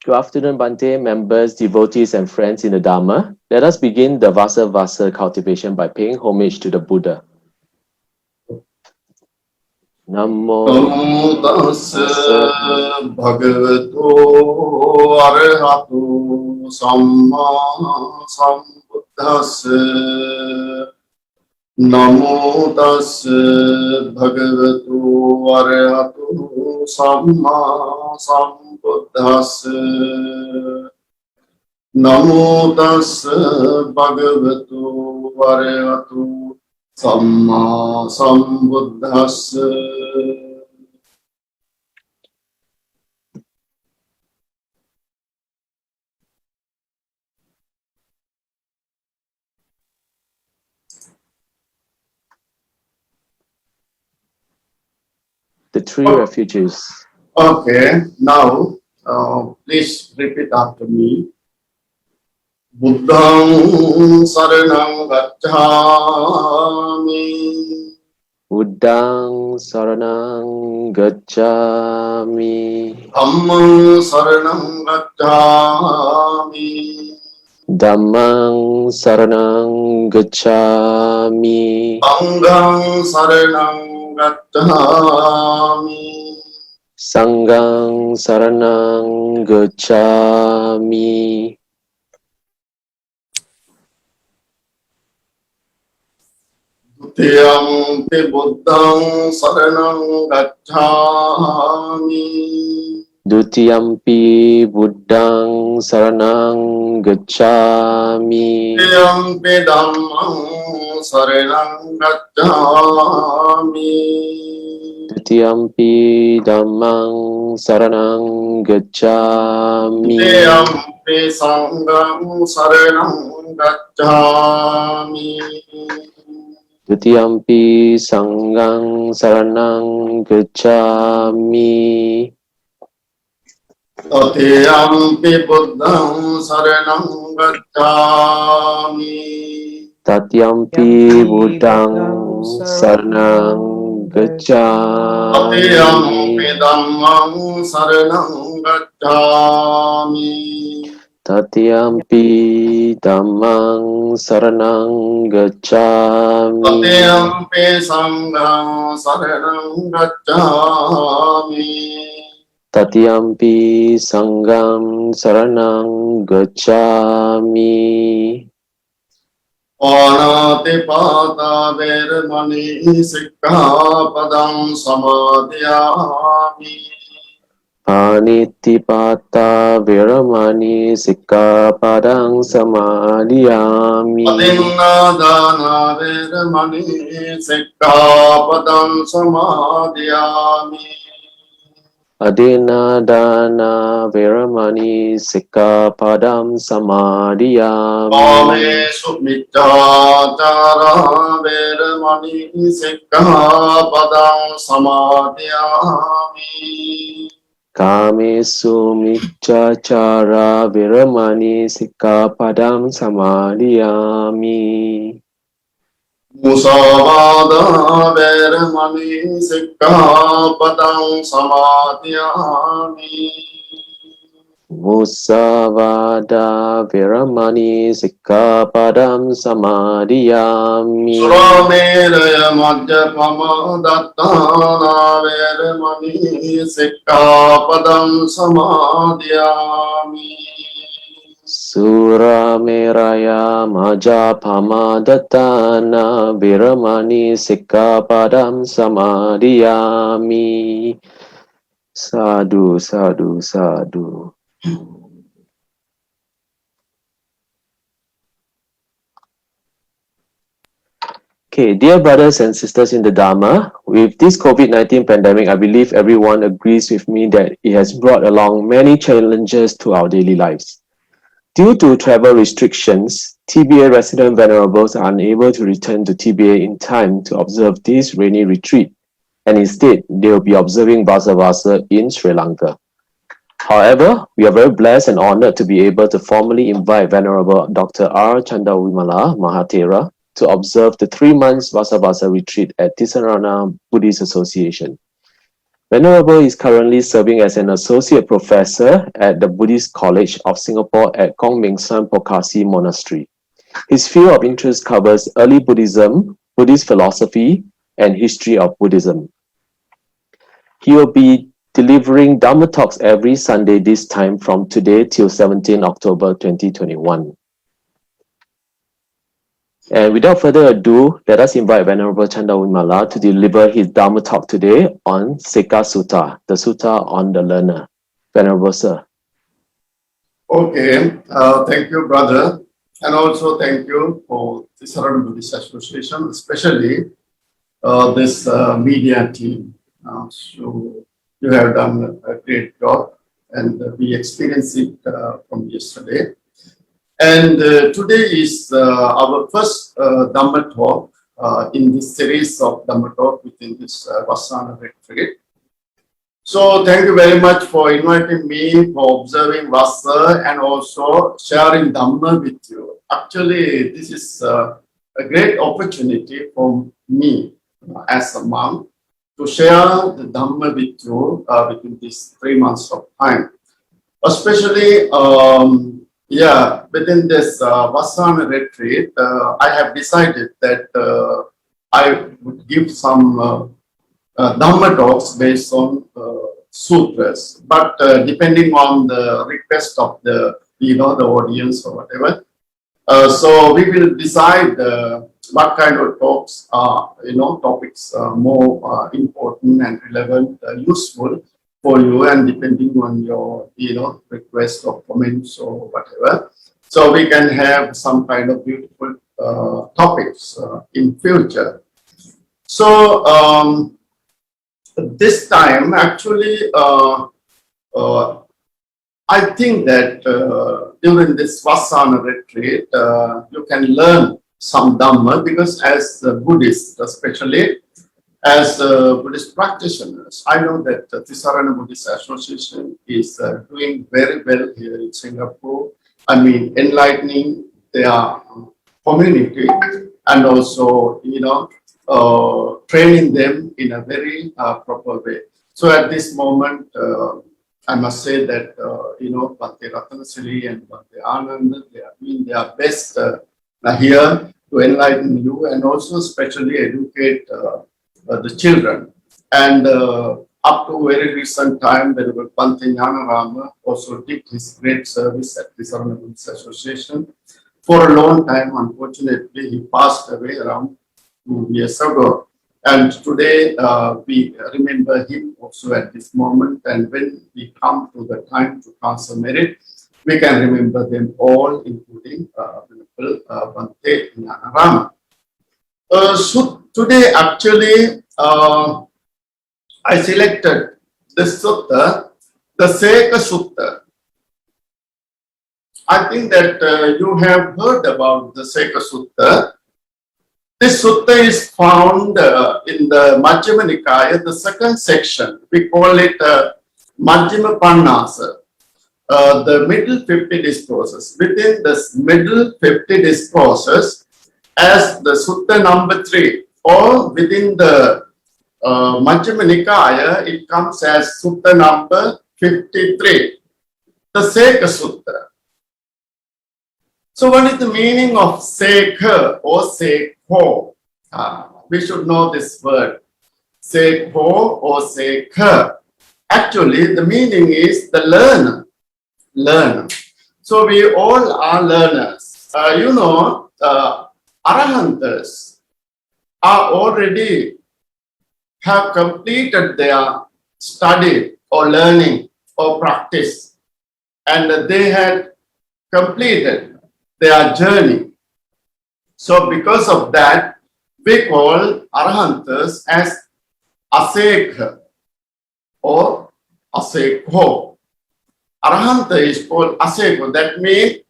Good afternoon, Bhante, members, devotees, and friends in the Dhamma. Let us begin the VASSＡVāSA cultivation by paying homage to the Buddha. Namo Namo tassa bhagavato arahato samma sambuddhassa. Namo tassa bhagavato arahato samma sambuddhassa. Namo tassa bhagavato arahato Samma Sambuddhassa. The three refuges. Okay, now please repeat after me. Buddhang saranang gacchami. Buddhang saranang gacchami. Dhammang saranang gacchami. Dhammang saranang gacchami. Sanghang saranang gacchami. Sanghang saranang gacchami. Dutiyampi buddhang saranang gacchami. Dutiyampi buddhang saranang gacchami. Dutiyampi dhammang saranang gacchami. Dutiyampi dhammang saranang gacchami. Dutiyampi sanghang saranang gacchami. Dutiyampi sanghang saranang gacchami. Tatiyampi buddhang saranang gacchami. Tatyampi buddhang saranang gacchami. Tatiyampi dhammang saranang gacchami. Tatyampi dhammang saranang gacchami. Tatiyampi sanghang saranang gacchami. Tatyampi sangham saranang gacchami. Panatipata veramani sikkhapadam samadhiyami. Panitipata veramani sikkhapadang samadhiyami. Adinādāna veramani sikkhapadam samadhiyami. Adinādāna veramani sikkhapadam samadhiyami. Kāmesu micchācārā veramani sikkhapadam samadhiyami. Kamesu micchācara veramani sikkhapadam samadhiyami. Musāvādā veramani sikkhapadam samadhiyami. Musāvādā veramani sikkhapadam samadhiyami. Surameraya majjapama dattāna veramani sikkhapadam samadhiyami. Surameraya majjapama dattana veramani sikkhapadam samadhiyami. Sadhu, sadhu, sadhu. Okay, dear brothers and sisters in the Dhamma, with this COVID-19 pandemic, I believe everyone agrees with me that it has brought along many challenges to our daily lives. Due to travel restrictions, TBA resident venerables are unable to return to TBA in time to observe this rainy retreat, and instead, they will be observing VASSＡVāSA in Sri Lanka. However, we are very blessed and honored to be able to formally invite Venerable Dr. R. Chandawimala Maha thera to observe the 3 months VASSAVāSA retreat at Ti-Sarana Buddhist Association. Venerable is currently serving as an associate professor at the Buddhist College of Singapore at Kong Meng San Pokasi Monastery. His field of interest covers early Buddhism, Buddhist philosophy, and history of Buddhism. He will be delivering Dhamma talks every Sunday this time from today till 17 October 2021. And without further ado, let us invite Venerable Chandawimala to deliver his Dhamma talk today on Sekha Sutta, the Sutta on the learner. Venerable Sir. Okay, thank you, brother. And also thank you for the Ti-Sarana Buddhist Association, especially this media team. So you have done a great job, and we experienced it from yesterday. And today is our first Dhamma talk in this series of Dhamma talk within this Vassa retreat. So thank you very much for inviting me for observing Vassa and also sharing Dhamma with you. Actually, this is a great opportunity for me as a monk to share the Dhamma with you within these 3 months of time. Especially, within this Vassa retreat, I have decided that I would give some Dhamma talks based on sutras, but depending on the request of the the audience or whatever. So we will decide what kind of talks are topics more important and relevant, useful for you, and depending on your request or comments or whatever. So we can have some kind of beautiful topics in future. So this time, actually, I think that during this Vassa retreat, you can learn some Dhamma, because as Buddhists, especially as Buddhist practitioners, I know that the Ti-Sarana Buddhist Association is doing very well here in Singapore. I mean, enlightening their community and also, training them in a very proper way. So at this moment, I must say that, Bhante Ratanasiri and Bhante Anand, they are doing their best here to enlighten you and also especially educate the children. And up to very recent time, Venerable Bhante Jnanarama also did his great service at the Ti-Sarana Buddhist Association. For a long time, unfortunately, he passed away around 2 years ago. And today we remember him also at this moment. And when we come to the time to transfer merit, we can remember them all, including Venerable Bhante Jnanarama. So today, actually, I selected this sutta, the Sekha Sutta. I think that you have heard about the Sekha Sutta. This sutta is found in the Majjhima Nikaya, the second section. We call it Majjhima Pannasa, the middle 50 discourses. Within this middle 50 discourses, as the sutta number 3, or within the Majjhima Nikaya, it comes as sutta number 53, the Sekha Sutta. So what is the meaning of Sekha or Sekho? We should know this word. Sekho or Sekha. Actually, the meaning is the learner. Learner. So we all are learners. Arahantas are already have completed their study or learning or practice, and they had completed their journey. So because of that, we call Arahantas as Asekha or Asekho. Arahanta is called Asekho. That means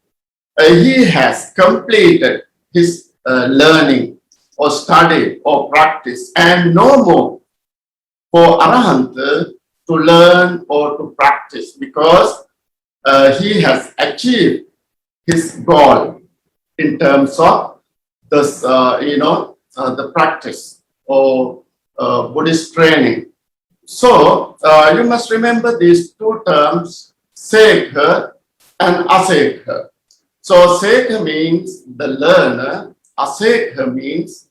he has completed his learning or study or practice, and no more for Arahanta to learn or to practice, because he has achieved his goal in terms of this, the practice or Buddhist training. So you must remember these two terms, Sekha and Asekha. So Sekha means the learner, Asekha means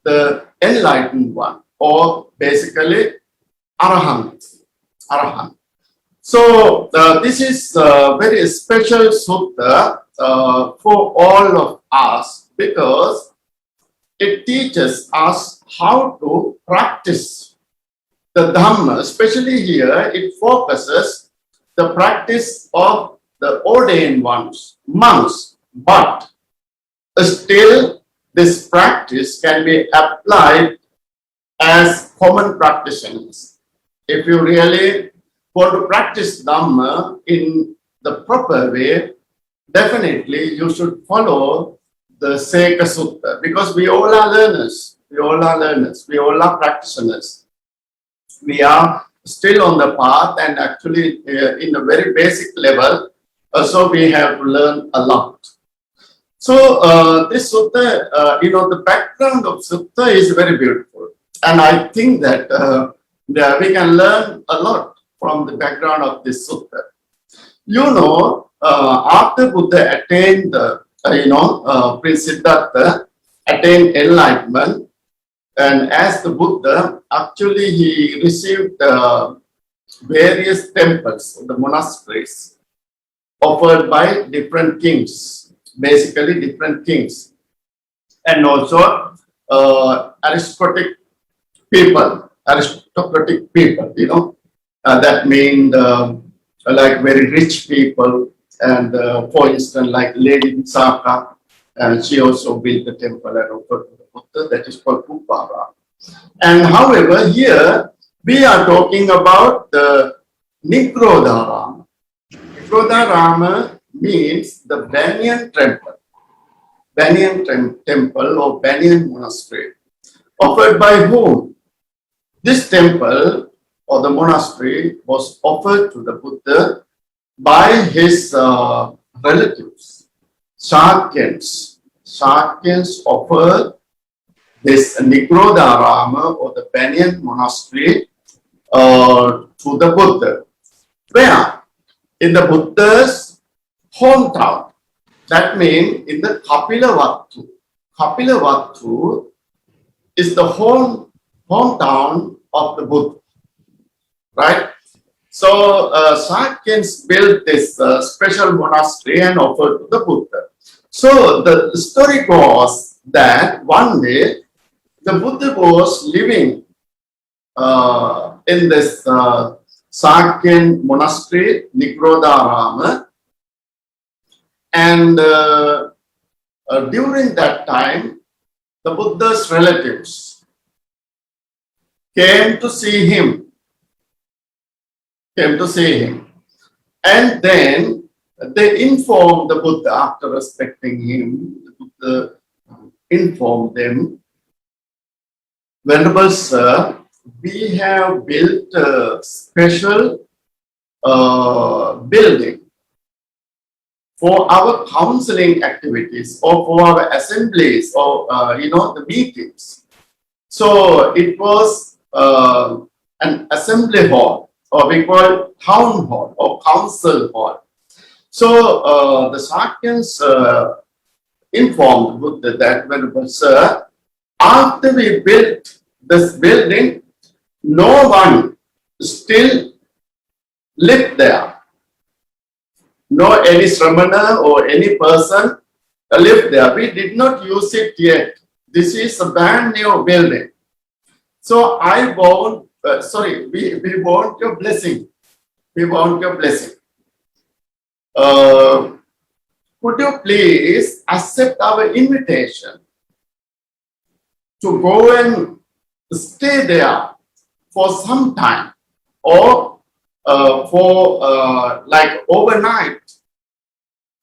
the enlightened one, or basically Arahant. Arahant. So this is a very special sutta for all of us, because it teaches us how to practice the Dhamma. Especially here, it focuses the practice of the ordained ones, monks, but still this practice can be applied as common practitioners. If you really want to practice Dhamma in the proper way, definitely you should follow the Sekha Sutta, because we all are learners, we all are practitioners. We are still on the path, and actually in a very basic level, so we have to learn a lot. So this sutta, the background of sutta is very beautiful, and I think that we can learn a lot from the background of this sutta. After Buddha attained, Prince Siddhartha attained enlightenment, and as the Buddha, actually he received various temples, the monasteries, offered by different kings, basically different kings, and also aristocratic people, that means like very rich people, and for instance, like Lady Vissaka, and she also built the temple and offered to the Buddha, that is called Upara. And however, here we are talking about the Nigrodharama. Nigrodharama means the Banyan temple. Banyan temple or Banyan monastery. Offered by whom? This temple or the monastery was offered to the Buddha by his relatives, Shakyans. Shakyans offered this Nigrodharama or the Banyan monastery to the Buddha. Where? In the Buddha's hometown. That means in the Kapilavatthu. Kapilavatthu is the hometown of the Buddha, right? So Shakyans built this special monastery and offered to the Buddha. So the story goes that one day the Buddha was living in this Sakyan monastery, Nigrodharama, and during that time, the Buddha's relatives came to see him. And then they informed the Buddha, after respecting him, the Buddha informed them, Venerable Sir, we have built a special building for our counseling activities or for our assemblies or, the meetings. So it was an assembly hall, or we call it town hall or council hall. So the Shakyans informed Buddha that, Venerable Sir, after we built this building, no one still lived there. No any Sramana or any person lived there. We did not use it yet. This is a brand new building. So I want, we want your blessing. We want your blessing. Could you please accept our invitation to go and stay there for some time, or for like overnight,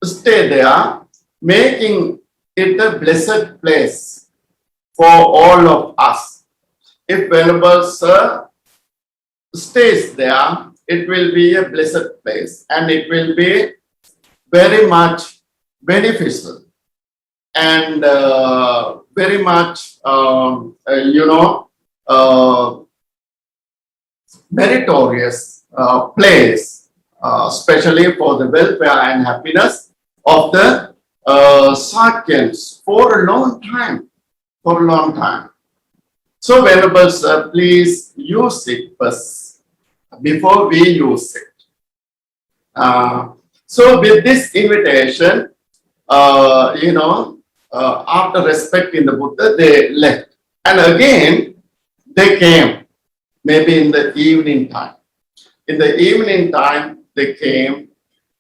stay there, making it a blessed place for all of us. If Venerable Sir stays there, it will be a blessed place, and it will be very much beneficial and very much, meritorious place, especially for the welfare and happiness of the Sakyans for a long time. For a long time. So, Venerable Sir, please use it first before we use it. So, with this invitation, after respecting the Buddha, they left. And again, they came, maybe in the evening time. In the evening time, they came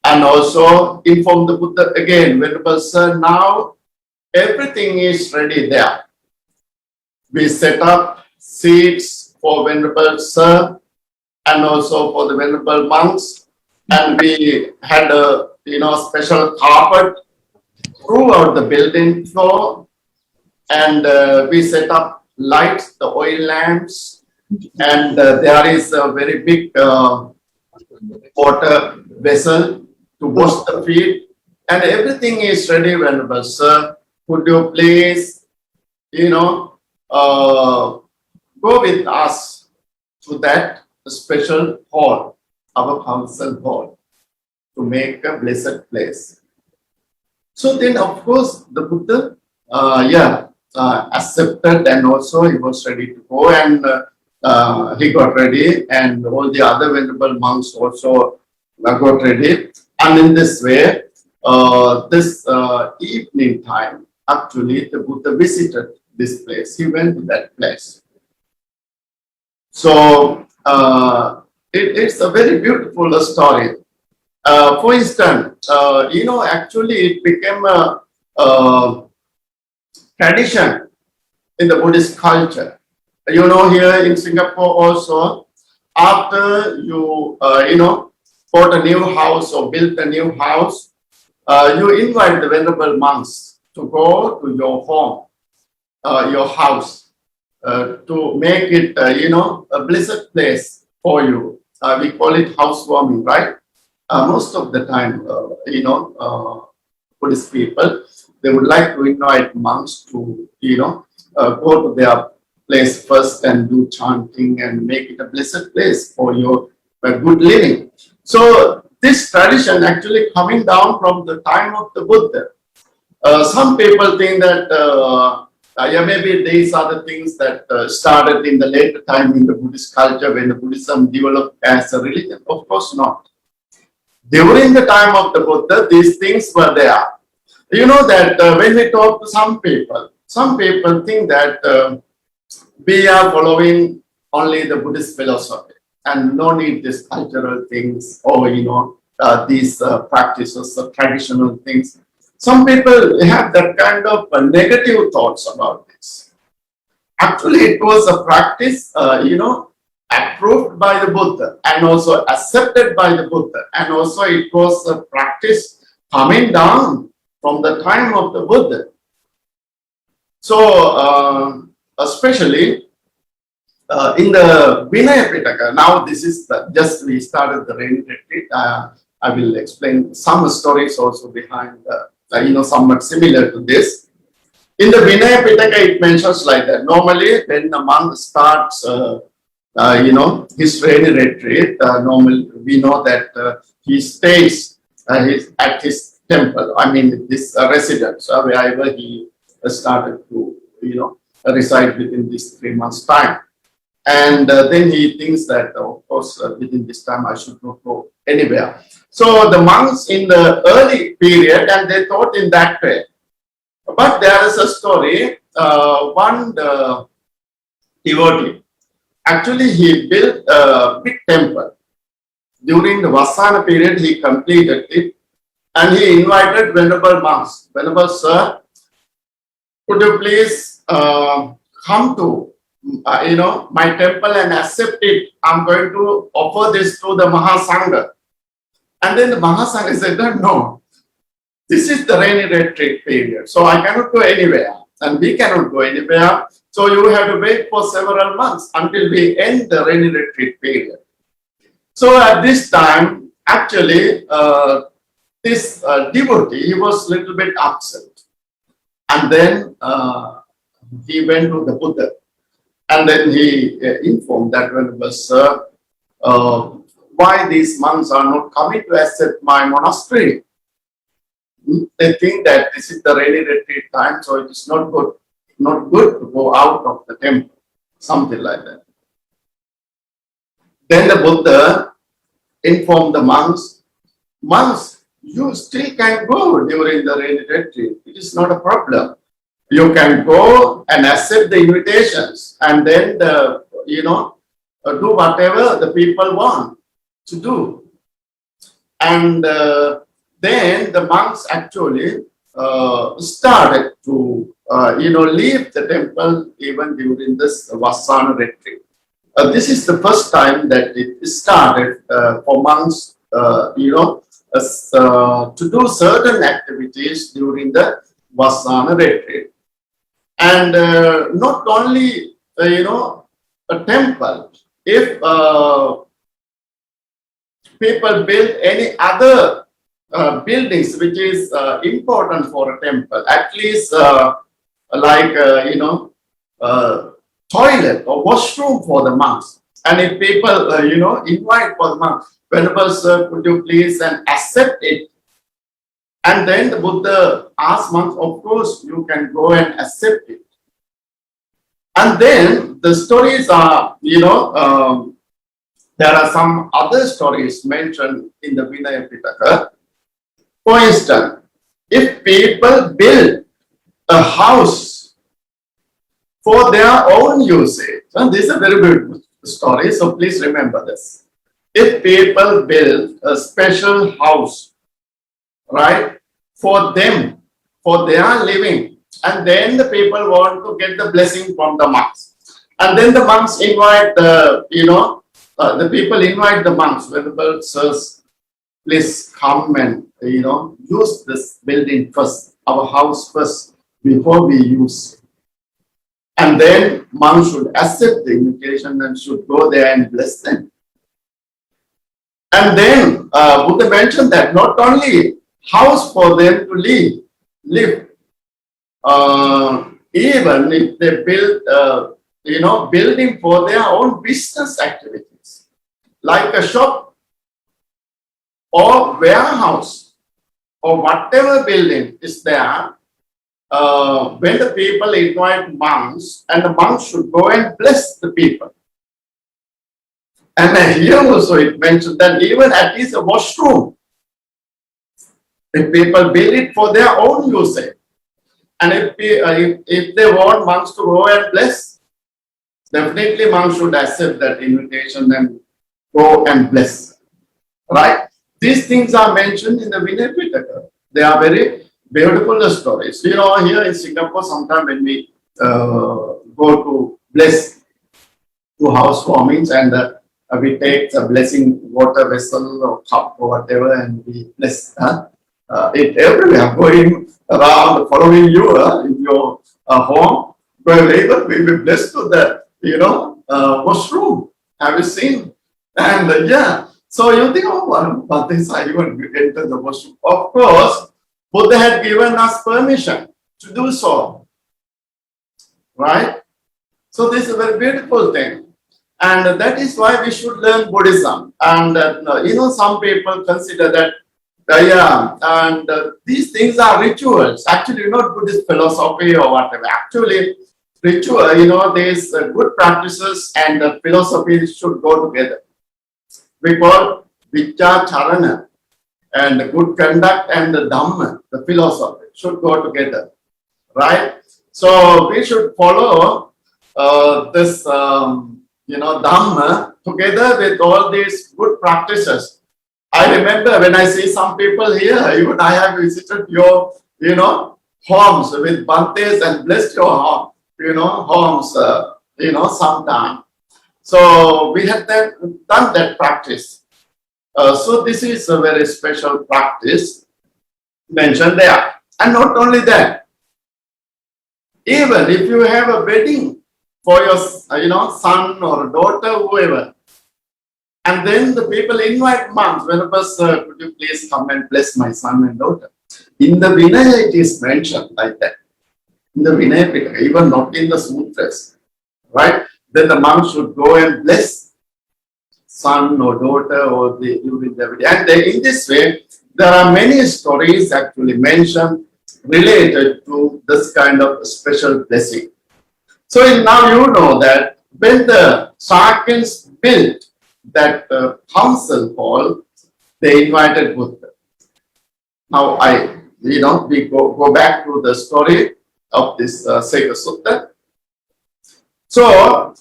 and also informed the Buddha again, Venerable Sir, now everything is ready there. We set up seats for Venerable Sir and also for the Venerable monks, and we had a special carpet throughout the building floor, and we set up lights, the oil lamps, and there is a very big water vessel to wash the feet, and everything is ready, Venerable Sir. Could you please, go with us to that special hall, our council hall, to make a blessed place. So then, of course, the Buddha, accepted, and also he was ready to go, and he got ready, and all the other venerable monks also got ready. And in this way, this evening time, actually, the Buddha visited this place. He went to that place. So it's a very beautiful story. For instance, actually it became a tradition in the Buddhist culture. Here in Singapore also, after you, bought a new house or built a new house, you invite the venerable monks to go to your home, your house, to make it, a blessed place for you. We call it housewarming, right? Most of the time, Buddhist people, they would like to invite monks to, go to their place first and do chanting and make it a blessed place for your good living. So this tradition actually coming down from the time of the Buddha. Some people think that maybe these are the things that started in the later time in the Buddhist culture when the Buddhism developed as a religion. Of course not. During the time of the Buddha, these things were there. You know that when we talk to some people think that we are following only the Buddhist philosophy and no need these cultural things or, these practices or traditional things. Some people have that kind of negative thoughts about this. Actually, it was a practice, approved by the Buddha and also accepted by the Buddha, and also it was a practice coming down from the time of the Buddha. So, especially in the Vinaya Pitaka, now this is just we started the rain retreat. I will explain some stories also behind, somewhat similar to this. In the Vinaya Pitaka, it mentions like that. Normally, when the monk starts, his rainy retreat, normally we know that he stays at his temple. I mean, this residence, wherever he started to, reside within this 3 months' time. And then he thinks that, of course, within this time I should not go anywhere. So the monks in the early period, and they thought in that way. But there is a story, one devotee, actually he built a big temple. During the Vassa period, he completed it, and he invited venerable monks. Venerable Sir, could you please come to my temple and accept it? I'm going to offer this to the Mahasangha. And then the Mahasangha said, no, this is the rainy retreat period, so I cannot go anywhere, and we cannot go anywhere. So you have to wait for several months until we end the rainy retreat period. So at this time, actually, this devotee, he was a little bit upset. And then he went to the Buddha, and then he informed that Venerable Sir, why these monks are not coming to accept my monastery? They think that this is the rainy retreat time, so it is not good to go out of the temple, something like that. Then the Buddha informed the monks, you still can go during the rainy retreat. It is not a problem. You can go and accept the invitations and then do whatever the people want to do. And then the monks actually started to leave the temple even during this Vassa retreat. This is the first time that it started for monks, to do certain activities during the Vassa retreat. And not only, a temple, if people build any other buildings which is important for a temple, at least toilet or washroom for the monks. And if people, invite for the monks, Venerable Sir, could you please and accept it? And then the Buddha asked monks, of course, you can go and accept it. And then the stories are, there are some other stories mentioned in the Vinaya Pitaka. For instance, if people build a house for their own usage, and this is a very good story, so please remember this. If people build a special house, right, for them, for their living, and then the people want to get the blessing from the monks, and then the monks invite the people invite the monks, Venerable Sirs, please come and use this building first, our house first, before we use it. And then monks should accept the invitation and should go there and bless them. And then Buddha mentioned that not only house for them to live, even if they build, building for their own business activities, like a shop or warehouse or whatever building is there, when the people invite monks, and the monks should go and bless the people. And here also it mentioned that even at least a washroom, if people build it for their own usage, and if they want monks to go and bless, definitely monks should accept that invitation and go and bless. Right? These things are mentioned in the Vinaya Pitaka. They are very beautiful stories. Here in Singapore, sometimes when we go to bless to housewarmings, and we take a blessing water vessel or cup or whatever, and we bless it everywhere, going around the following year in your home, wherever we will bless to the washroom. Have you seen? And so you think, but this I even enter the washroom. Of course, Buddha had given us permission to do so, right? So this is a very beautiful thing, and that is why we should learn Buddhism. And some people consider that these things are rituals. Actually, not Buddhist philosophy or whatever. Actually, ritual, these good practices and philosophy should go together. We call Ti-Sarana, and the good conduct and the Dhamma, the philosophy, should go together, right? So we should follow this, Dhamma together with all these good practices. I remember when I see some people here, even I have visited your, homes with bhantes and blessed your home, homes, sometime. So we have done that practice. So this is a very special practice mentioned there. And not only that, even if you have a wedding for your, son or daughter, whoever, and then the people invite monks, Venerable Sir, could you please come and bless my son and daughter? In the Vinaya, it is mentioned like that. In the Vinaya Pitaka, even not in the sutras, right? Then the monk should go and bless son or daughter, or they live with everybody. And in this way, there are many stories actually mentioned related to this kind of special blessing. So now you know that when the Sakyans built that council hall, they invited Buddha. Now we go back to the story of this Sekha Sutta. So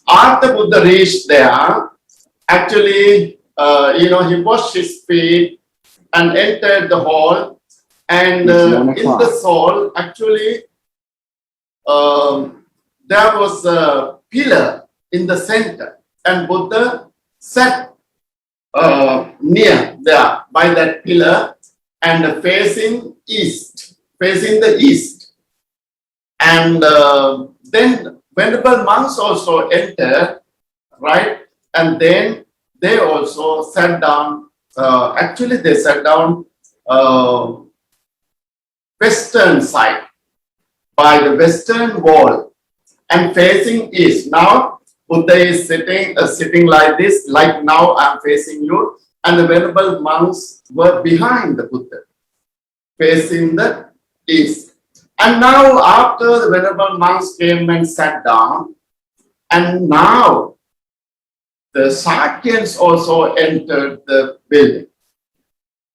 after Buddha reached there, actually, he washed his feet and entered the hall. And in this hall, actually, there was a pillar in the center, and Buddha sat near there by that pillar and facing the east. And then venerable monks also entered, right? And then they also sat down. Actually, they sat down western side by the western wall and facing east. Now Buddha is sitting like this, like now I'm facing you, and the venerable monks were behind the Buddha, facing the east. And now after the venerable monks came and sat down, and now the Sakyans also entered the building.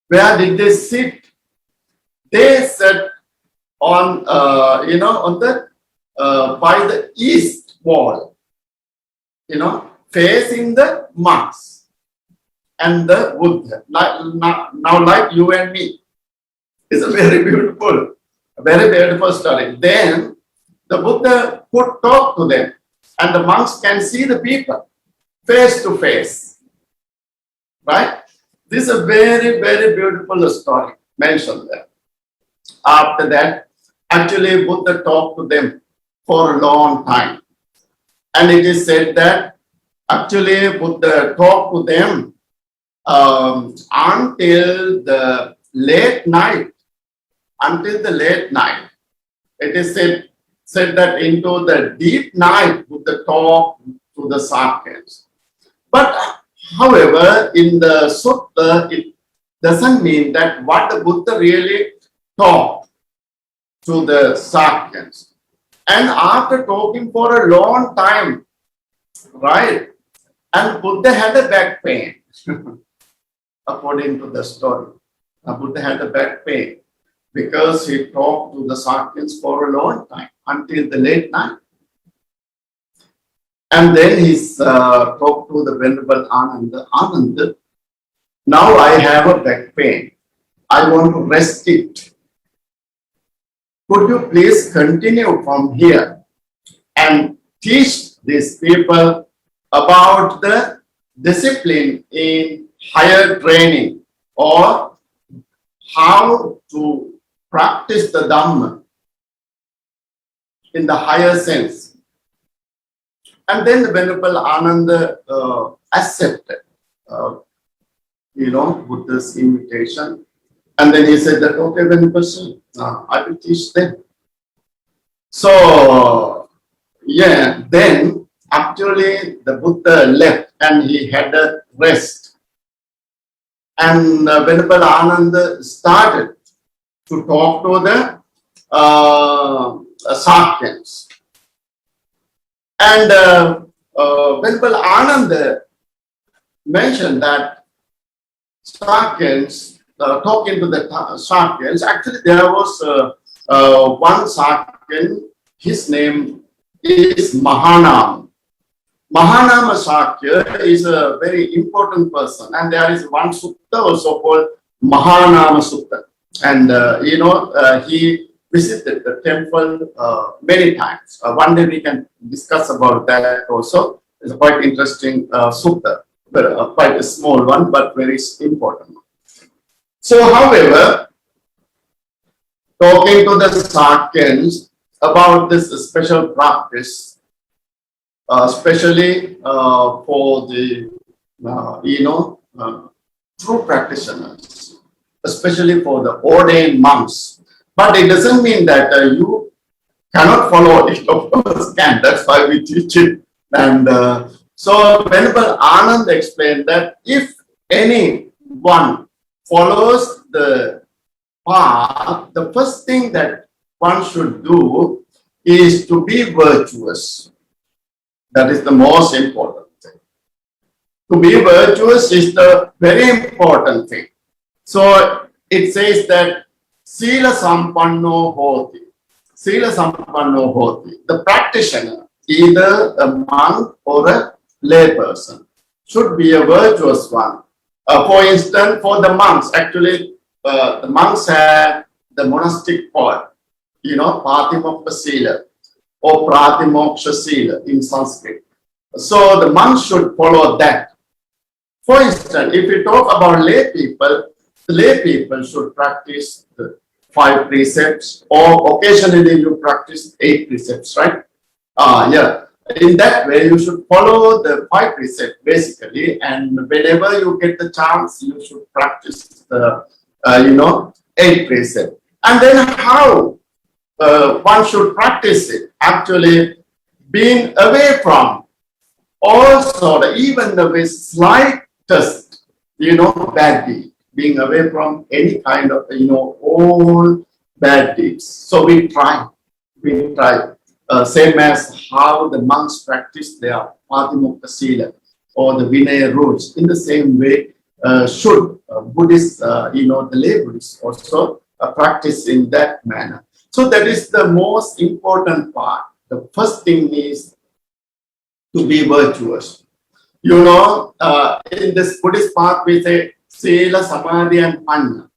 Where did they sit? They sat on, by the east wall, facing the monks and the Buddha. Now, like you and me, it's a very beautiful story. Then the Buddha could talk to them, and the monks can see the people face to face. Right? This is a very, very beautiful story mentioned there. After that, actually Buddha talked to them for a long time. And it is said that actually Buddha talked to them until the late night. It is said that into the deep night Buddha talked to the Sakyans. But however, in the sutta, it doesn't mean that what the Buddha really talked to the Sakyans. And after talking for a long time, right, and Buddha had a back pain, according to the story. Buddha had a back pain because he talked to the Sakyans for a long time, until the late night. And then he talked to the Venerable Ananda, now I have a back pain. I want to rest it. Could you please continue from here and teach these people about the discipline in higher training, or how to practice the Dhamma in the higher sense? And then the Venerable Ananda accepted, Buddha's invitation. And then he said that, okay, Venerable Sir, I will teach them. So, then actually the Buddha left and he had a rest. And Venerable Ananda started to talk to the Sakyans. And Venerable Ananda mentioned that Sakyans, talking to the Sakyans, actually there was one Sakyan, his name is Mahanam. Mahanama Sakya is a very important person, and there is one sutta also called Mahanama Sutta. And he visited the temple many times. One day we can discuss about that also. It's a quite interesting sutta, but quite a small one, but very important. So, however, talking to the Sakyans about this special practice, especially for the true practitioners, especially for the ordained monks. But it doesn't mean that you cannot follow it, of course can. That's why we teach it. And So Venerable Anand explained that if anyone follows the path, the first thing that one should do is to be virtuous. That is the most important thing. To be virtuous is the very important thing. So it says that Sila Sampanno Hoti. Sila Sampanno Hoti. The practitioner, either a monk or a lay person, should be a virtuous one. For instance, for the monks, actually, the monks have the monastic code, Patimokkha Sila or Pratimoksha Sila in Sanskrit. So the monks should follow that. For instance, if we talk about lay people, the lay people should practice the 5 precepts, or occasionally you practice 8 precepts, right? In that way, you should follow the 5 precepts basically, and whenever you get the chance, you should practice the 8 precepts. And then how one should practice it? Actually, being away from also even the slightest bad deed, being away from any kind of all bad deeds. So we try. Same as how the monks practice their Patimokkha Sila or the Vinaya rules. In the same way, should Buddhists, the lay Buddhists also practice in that manner. So that is the most important part. The first thing is to be virtuous. In this Buddhist path, we say Sila, Samadhi, and Panya,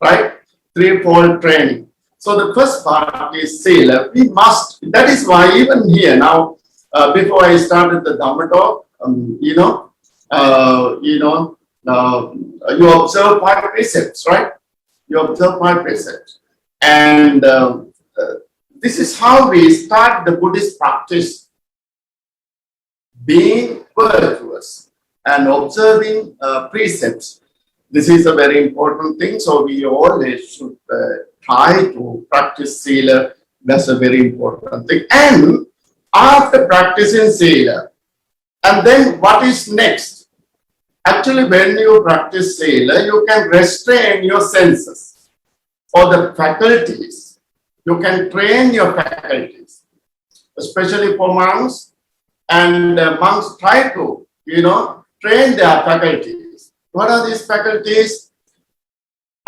right? 3-fold training. So the first part is Sila. We must, that is why even here now, before I started the Dhamma talk, you observe 5 precepts, right? You observe 5 precepts. And this is how we start the Buddhist practice, being virtuous and observing precepts. This is a very important thing. So we always should try to practice Sila. That's a very important thing. And after practicing Sila, and then what is next? Actually, when you practice Sila, you can restrain your senses or the faculties. You can train your faculties, especially for monks. And monks try to, train their faculties. What are these faculties?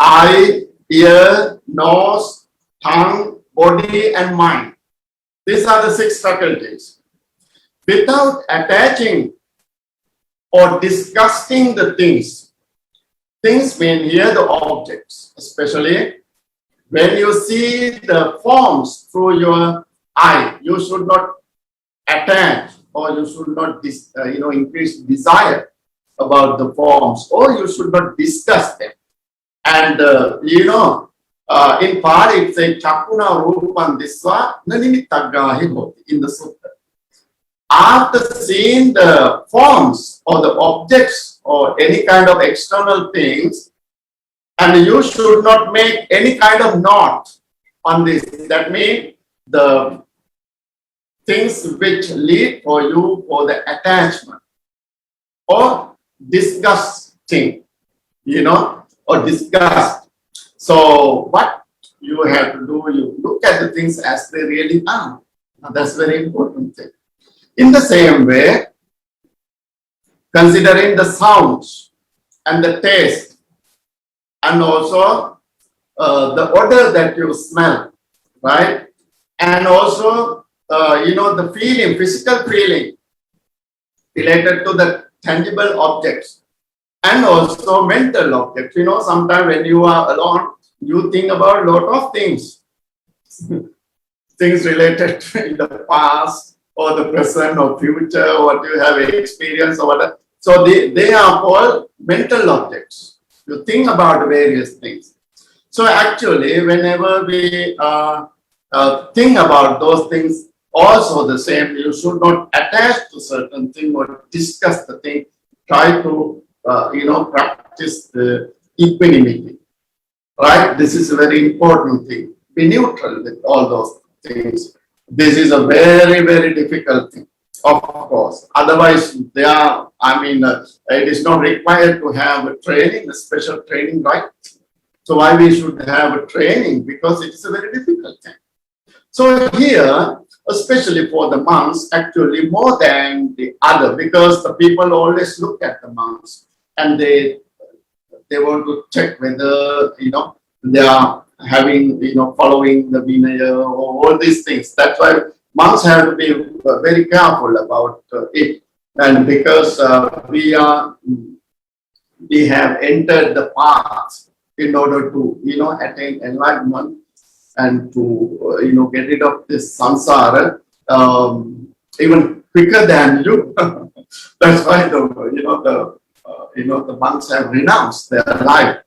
Eye, ear, nose, tongue, body, and mind. These are the 6 faculties. Without attaching or disgusting the things. Things mean here the objects, especially when you see the forms through your eye, you should not attach or you should not increase desire about the forms, or you should not discuss them. And in Pali it says Chakuna Rupan Diswa Nanimittaggahi Hoti in the Sutta. After seeing the forms or the objects or any kind of external things, and you should not make any kind of knot on this. That means the things which lead for you for the attachment or disgusting, or disgust. So what you have to do, you look at the things as they really are. Now, that's very important thing. In the same way, considering the sounds and the taste and also the odor that you smell, right? And also, the feeling, physical feeling related to the tangible objects and also mental objects. Sometimes when you are alone, you think about a lot of things, things related to in the past or the present or future, or what you have experienced or whatever. So they are called mental objects. You think about various things. So actually, whenever we think about those things, also the same, you should not attach to certain thing or discuss the thing. Try to, practice the equanimity, right? This is a very important thing. Be neutral with all those things. This is a very, very difficult thing. of course. Otherwise, it is not required to have a training, a special training, right? So why we should have a training? Because it is a very difficult thing. So here, especially for the monks, actually more than the other, because the people always look at the monks and they want to check whether, they are having, following the Vinaya or all these things. That's why monks have to be very careful about it. And because we have entered the path in order to, attain enlightenment and to, get rid of this samsara, even quicker than you. That's why the monks have renounced their life.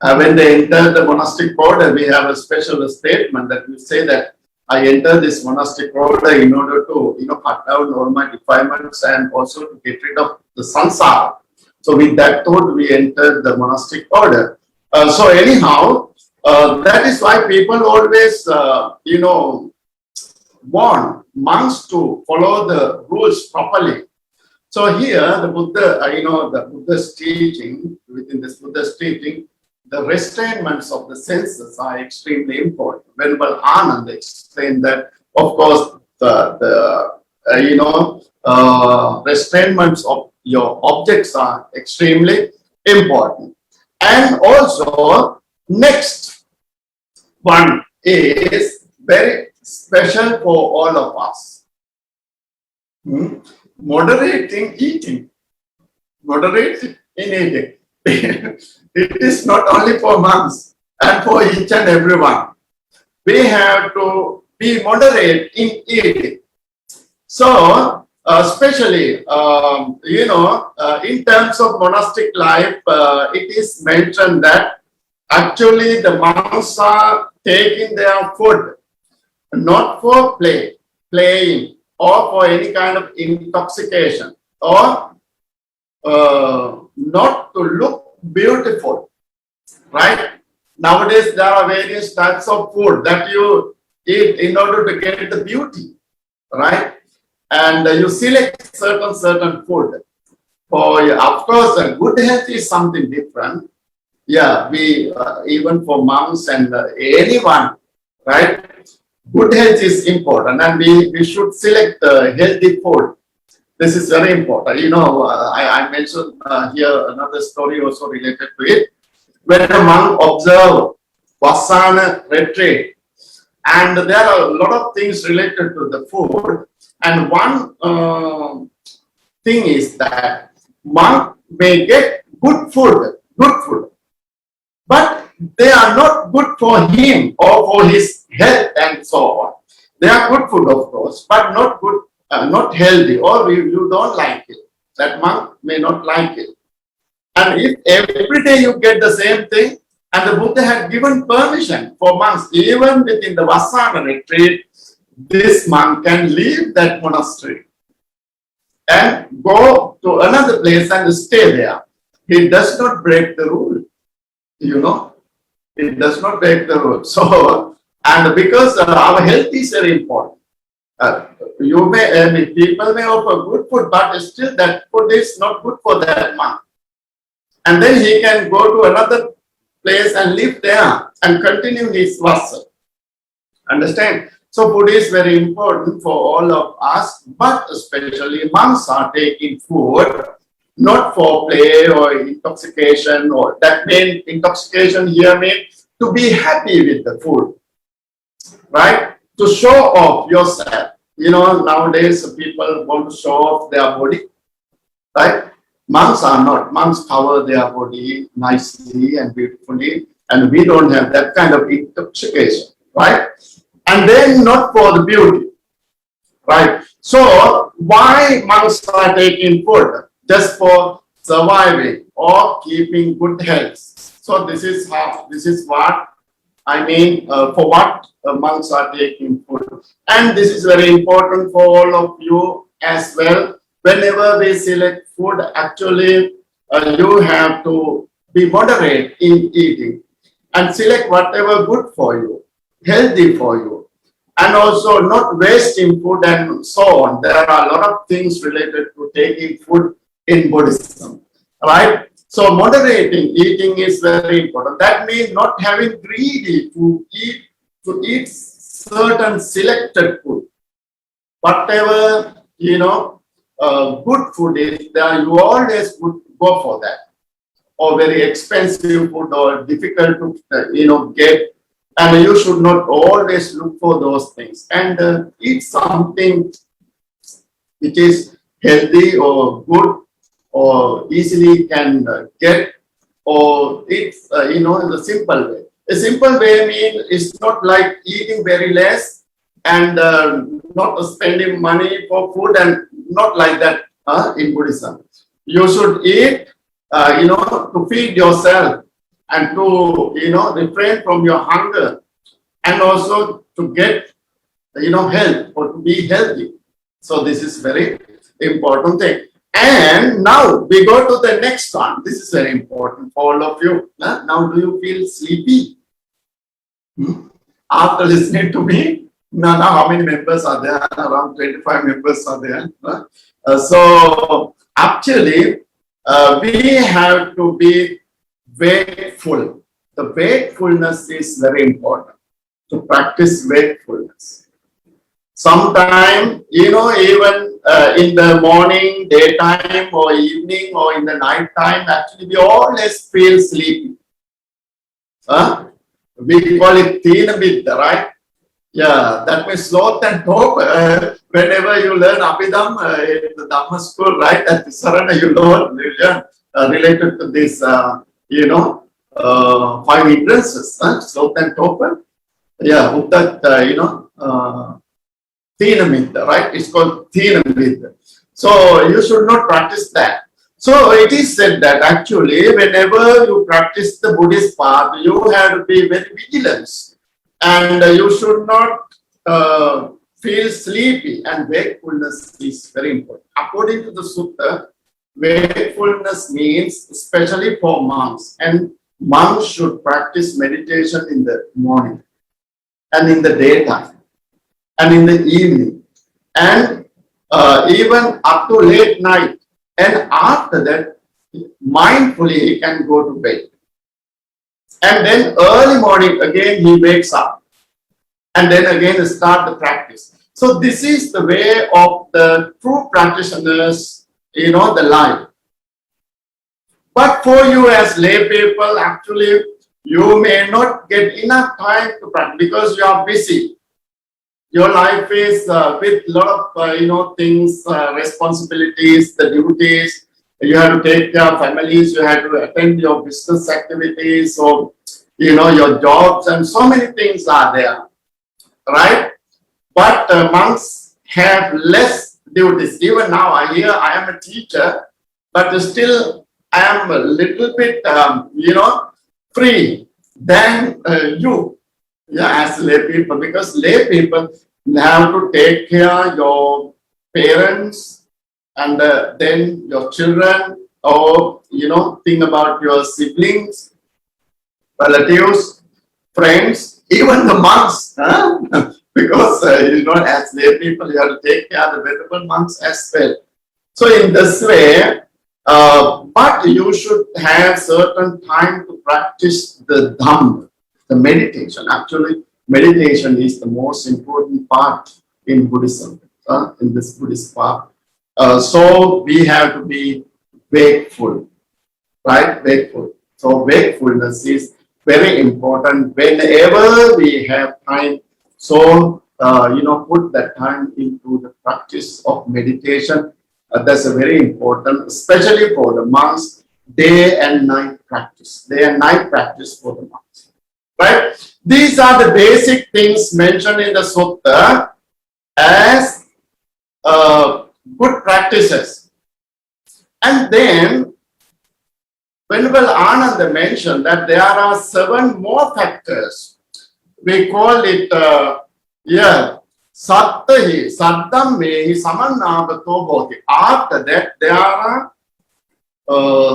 When they enter the monastic order, we have a special statement that we say that I enter this monastic order in order to, cut down all my defilements and also to get rid of the samsara. So with that thought, we entered the monastic order. So anyhow, that is why people always, want monks to follow the rules properly. So here, the Buddha, the Buddha's teaching, within this Buddha's teaching, the restrainments of the senses are extremely important. Venerable Anand explained that, of course, the restrainments of your objects are extremely important. And also, next one is very special for all of us. Moderating eating. Moderating in eating. It is not only for monks and for each and everyone. We have to be moderate in eating. So, especially, in terms of monastic life, it is mentioned that actually the monks are taking their food not for playing, or for any kind of intoxication, or not to look beautiful, right? Nowadays, there are various types of food that you eat in order to get the beauty, right? And you select certain food. Of course, good health is something different. Yeah, we even for monks and anyone, right? Good health is important, and we should select healthy food. This is very important. I mentioned here another story also related to it. When a monk observed Vassa retreat, and there are a lot of things related to the food. And one thing is that monk may get good food, but they are not good for him or for his health and so on. They are good food, of course, but not good, not healthy, or you don't like it. That monk may not like it. And if every day you get the same thing, and the Buddha had given permission for monks, even within the Vassa retreat, this monk can leave that monastery and go to another place and stay there. He does not break the rule, It does not break the rule. So, and because our health is very important. People may offer good food, but still that food is not good for that monk. And then he can go to another place and live there and continue his vassa. Understand? So food is very important for all of us, but especially monks are taking food not for play or intoxication, or that means intoxication here means to be happy with the food, right? To show off yourself. Nowadays people want to show off their body, right? Monks are not. Monks cover their body nicely and beautifully, and we don't have that kind of intoxication, right? And then not for the beauty, right? So why monks are taking food? Just for surviving or keeping good health. So this is what I mean, for what monks are taking food. And this is very important for all of you as well. Whenever we select food, actually you have to be moderate in eating and select whatever good for you, healthy for you. and also not wasting food and so on. There are a lot of things related to taking food in Buddhism, right? So moderating eating is very important. That means not having greedy to eat certain selected food. Whatever, good food is there, you always would go for that. Or very expensive food or difficult to, get. And you should not always look for those things. And eat something which is healthy or good or easily can get, or it's, in a simple way. A simple way means it's not like eating very less and not spending money for food, and not like that in Buddhism. You should eat, to feed yourself and to, refrain from your hunger, and also to get, health or to be healthy. So this is very important thing. And now we go to the next one. This is very important for all of you. Now, do you feel sleepy? After listening to me, now how many members are there? Around 25 members are there. So actually, we have to be wakeful. The wakefulness is very important, to practice wakefulness. Sometimes, even in the morning, daytime, or evening, or in the night time, actually we always feel sleepy. We call it Ti-Sarana, right? Yeah, that means sloth and hope. Whenever you learn Abhidhamma in the Dhamma school, right, at Ti-Sarana, you learn related to this, 5 hindrances, sloth and hope. Yeah, Ti-Sarana, right? It's called Ti-Sarana. So you should not practice that. So it is said that actually whenever you practice the Buddhist path, you have to be very vigilant, and you should not feel sleepy, and wakefulness is very important. According to the sutta, wakefulness means especially for monks, and monks should practice meditation in the morning and in the daytime and in the evening, and even up to late night. And after that, mindfully he can go to bed. And then early morning again he wakes up, and then again start the practice. So this is the way of the true practitioners, the life. But for you as lay people, actually you may not get enough time to practice because you are busy. Your life is with a lot of things, responsibilities, the duties. You have to take care of families. You have to attend your business activities, or your jobs, and so many things are there, right? But monks have less duties. Even now, I am a teacher, but still I am a little bit, free than you. Yeah, as lay people, because lay people have to take care of your parents, and then your children, or think about your siblings, relatives, friends, even the monks, because as lay people you have to take care of the venerable monks as well. So in this way, but you should have certain time to practice the Dhamma, the meditation. Actually, meditation is the most important part in Buddhism, in this Buddhist path. So we have to be wakeful, right? Wakeful. So wakefulness is very important whenever we have time. So, put that time into the practice of meditation. That's a very important, especially for the monks, day and night practice. Day and night practice for the monks. Right? These are the basic things mentioned in the sutta as good practices. And then, Venerable Ananda mentioned that there are 7 more factors. We call it, sattā, saddhammehi samannāgato bhoti. After that, there are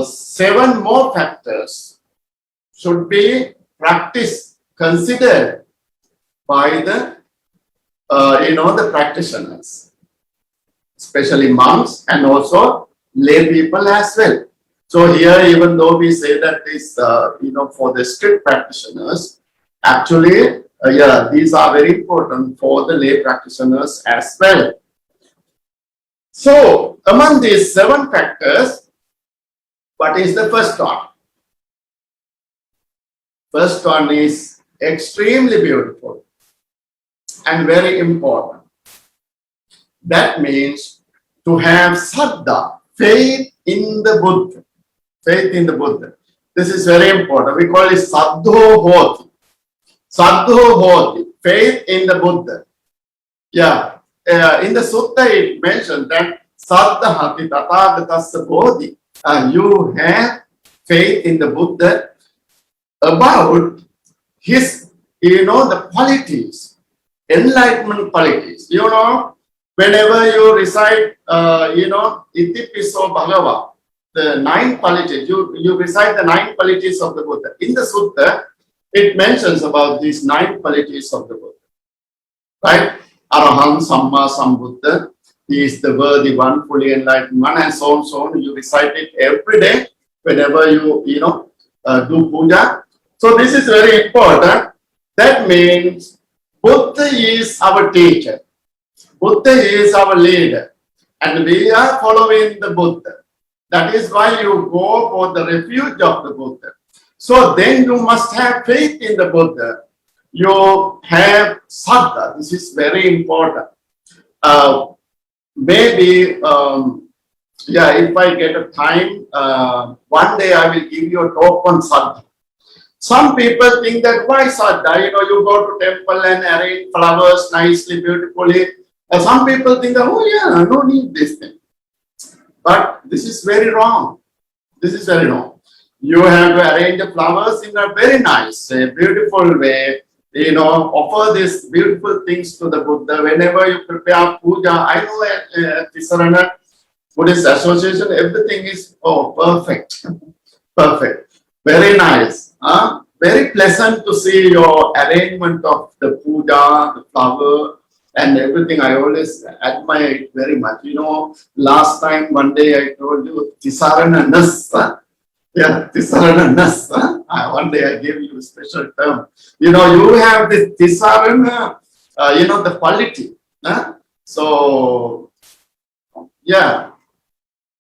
7 more factors should be practiced, considered by the the practitioners, especially monks and also lay people as well. So here, even though we say that this, for the strict practitioners, actually, these are very important for the lay practitioners as well. So, among these 7 factors, what is the first one? First one is extremely beautiful and very important. That means to have sattā, faith in the Buddha. Faith in the Buddha. This is very important. We call it Sādhu hoti. Sādhu hoti. Faith in the Buddha. Yeah. In the sutta it mentioned that saddhati tathāgatassa bodhi. You have faith in the Buddha about his, the qualities, enlightenment qualities. Whenever you recite, Itipiso Bhagava, the 9 qualities, you recite the 9 qualities of the Buddha. In the sutta, it mentions about these 9 qualities of the Buddha. Right? Arahant Samma Sambuddha, he is the worthy one, fully enlightened one, and so on, so on. You recite it every day whenever you, do puja. So this is very important. That means Buddha is our teacher. Buddha is our leader. And we are following the Buddha. That is why you go for the refuge of the Buddha. So then you must have faith in the Buddha. You have sattā. This is very important. Maybe, if I get a time, one day I will give you a talk on sattā. Some people think that why sattā? You go to temple and arrange flowers nicely, beautifully. Some people think that, no need this thing. But this is very wrong. This is very wrong. You have to arrange the flowers in a very nice, beautiful way. Offer these beautiful things to the Buddha. Whenever you prepare puja, I know at Ti-Sarana Buddhist Association, everything is perfect. Perfect. Very nice. Very pleasant to see your arrangement of the puja, the flower, and everything. I always admire it very much. Last time, one day I told you, Ti-Sarana nassa. Yeah, Ti-Sarana nassa. One day I gave you a special term. You have this Ti-Sarana, the quality. So,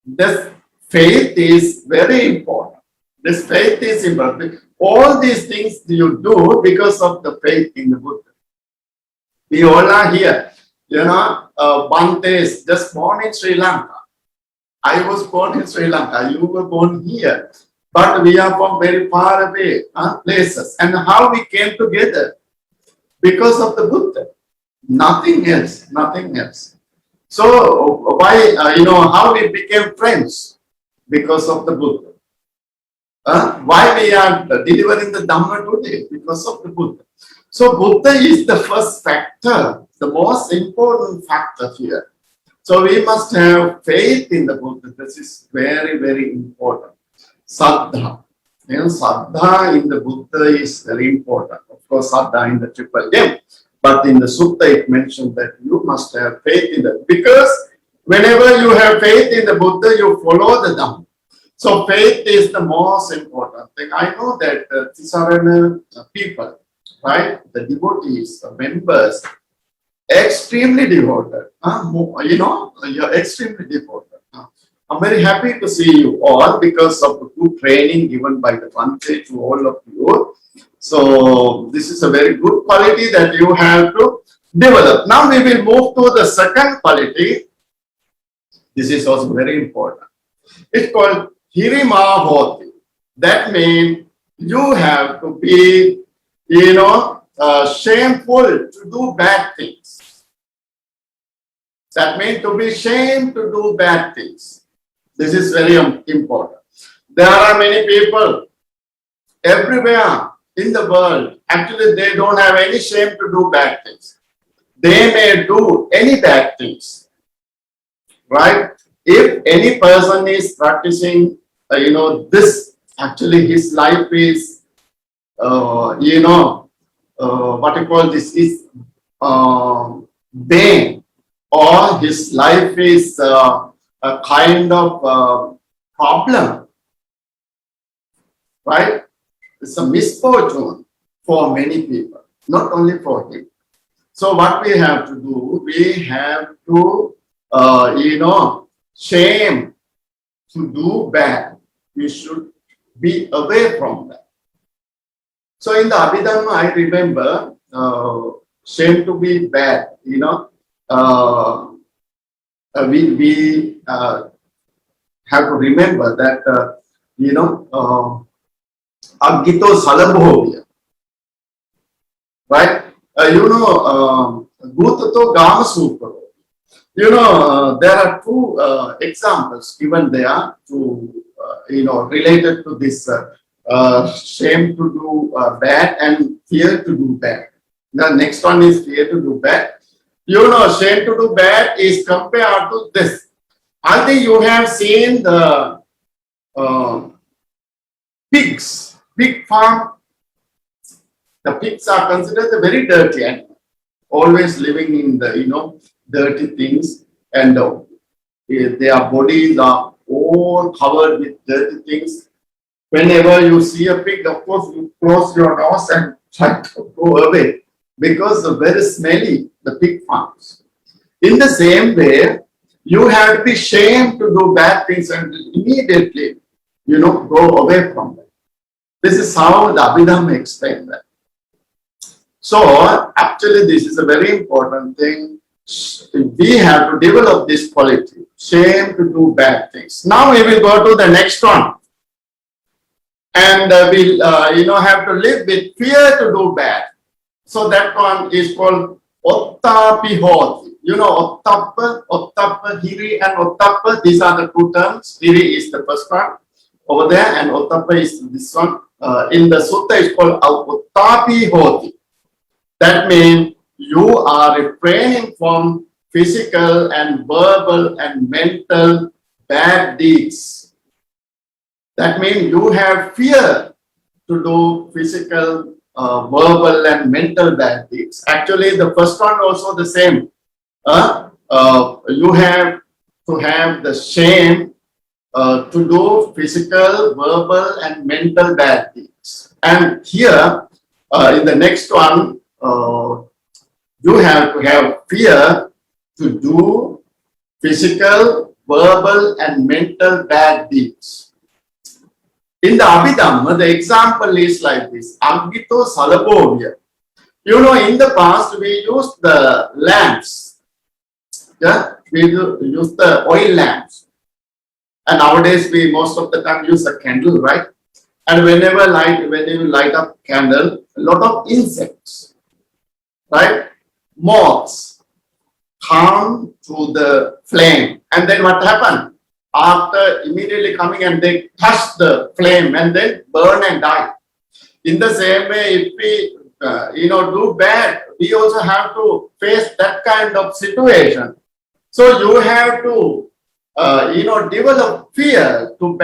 this faith is very important. This faith is important. All these things you do because of the faith in the Buddha. We all are here. Bhante is just born in Sri Lanka. I was born in Sri Lanka. You were born here. But we are from very far away places. And how we came together? Because of the Buddha. Nothing else. Nothing else. So why, how we became friends? Because of the Buddha. Why we are delivering the Dhamma today? Because of the Buddha. So Buddha is the first factor, the most important factor here. So we must have faith in the Buddha. This is very, very important. Saddha. Saddha in the Buddha is very important. Of course, saddha in the Triple M. But in the Sutta, it mentioned that you must have faith in the, because whenever you have faith in the Buddha, you follow the Dhamma. So faith is the most important thing. I know that Ti-Sarana people, right, the devotees, the members, extremely devoted. You're extremely devoted. I'm very happy to see you all because of the good training given by the Bhante to all of you. So this is a very good quality that you have to develop. Now we will move to the second quality. This is also very important. It's called Hirima hoti. That means you have to be, shameful to do bad things. That means to be ashamed to do bad things. This is very important. There are many people everywhere in the world, actually they don't have any shame to do bad things. They may do any bad things, right? If any person is practicing, this, actually his life is, what you call this, is bane, or his life is a kind of problem, right? It's a misfortune for many people, not only for him. So what we have to do, we have to, shame to do bad. We should be away from that. So in the Abhidhamma, I remember, shame to be bad, we have to remember that, Aggito Salabhovya, right? Bhutato Gama Suparo. There are two examples given there to, related to this shame to do bad and fear to do bad. The next one is fear to do bad. Shame to do bad is compared to this. I think you have seen the pigs, pig farm. The pigs are considered a very dirty animal, always living in the, dirty things, and their bodies are all covered with dirty things. Whenever you see a pig, of course, you close your nose and try to go away because they're very smelly, the pig farms. In the same way, you have to be ashamed to do bad things and immediately, go away from them. This is how the Abhidhamma explains that. So, actually, this is a very important thing. We have to develop this quality, shame to do bad things. Now we will go to the next one. And we'll, have to live with fear to do bad. So that one is called Ottapihoti. Ottappa, Hiri and Ottappa, these are the two terms. Hiri is the first one over there and Ottappa is this one. In the sutta it's called Ottapihoti. That means you are refraining from physical and verbal and mental bad deeds. That means you have fear to do physical, verbal and mental bad deeds. Actually, the first one also the same. You have to have the shame to do physical, verbal and mental bad deeds. And here, in the next one, you have to have fear to do physical, verbal and mental bad deeds. In the Abhidhamma, the example is like this. Aggito Salabhovya. In the past we used the lamps. Yeah, we use the oil lamps. And nowadays we most of the time use a candle, right? And whenever you light up candle, a lot of insects, right? Moths come to the flame. And then what happened? After immediately coming and they touch the flame and then burn and die. In the same way, if we do bad, we also have to face that kind of situation. So you have to develop fear to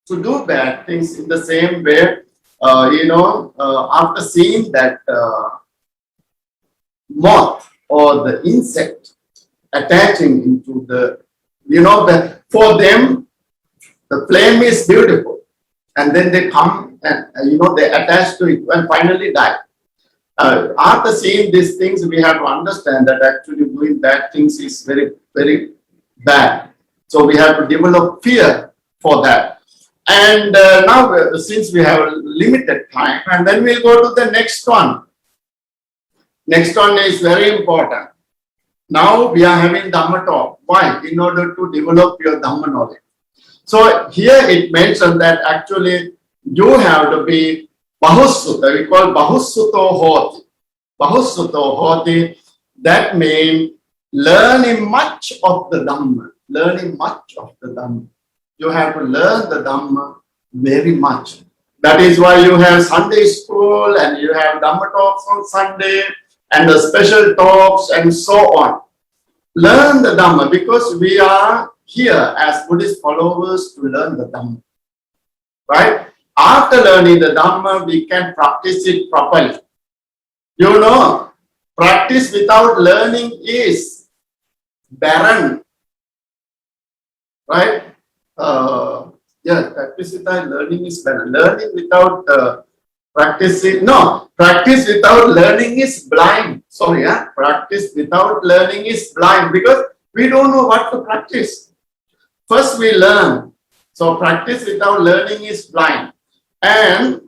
do bad things. In the same way, after seeing that moth or the insect attaching into the, for them, the flame is beautiful. And then they come and, they attach to it and finally die. After seeing these things, we have to understand that actually doing bad things is very, very bad. So we have to develop fear for that. And now, since we have limited time, and then we'll go to the next one. Next one is very important. Now we are having Dhamma talk. Why? In order to develop your Dhamma knowledge. So here it mentioned that actually you have to be Bahussutta. We call Bahussuto Hoti. Bahussuto Hoti. That means learning much of the Dhamma. Learning much of the Dhamma. You have to learn the Dhamma very much. That is why you have Sunday school and you have Dhamma talks on Sunday and the special talks and so on. Learn the Dhamma because we are here as Buddhist followers to learn the Dhamma. Right? After learning the Dhamma, we can practice it properly. Practice without learning is barren, right? Practice without learning is barren. Learning without practicing, no, practice without learning is blind. Sorry, practice without learning is blind because we don't know what to practice. First we learn. So practice without learning is blind. And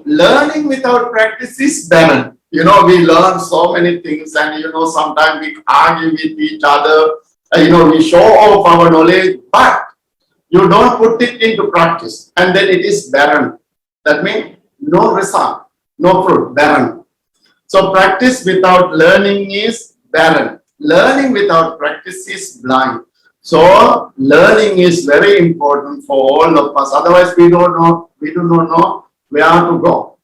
learning without practice is barren. You know, we learn so many things and, you know, sometimes we argue with each other. You know, we show off our knowledge, but you don't put it into practice. And then it is barren. That means no result, no fruit, barren. So practice without learning is barren. Learning without practice is blind. So learning is very important for all of us. Otherwise, we do not know where to go,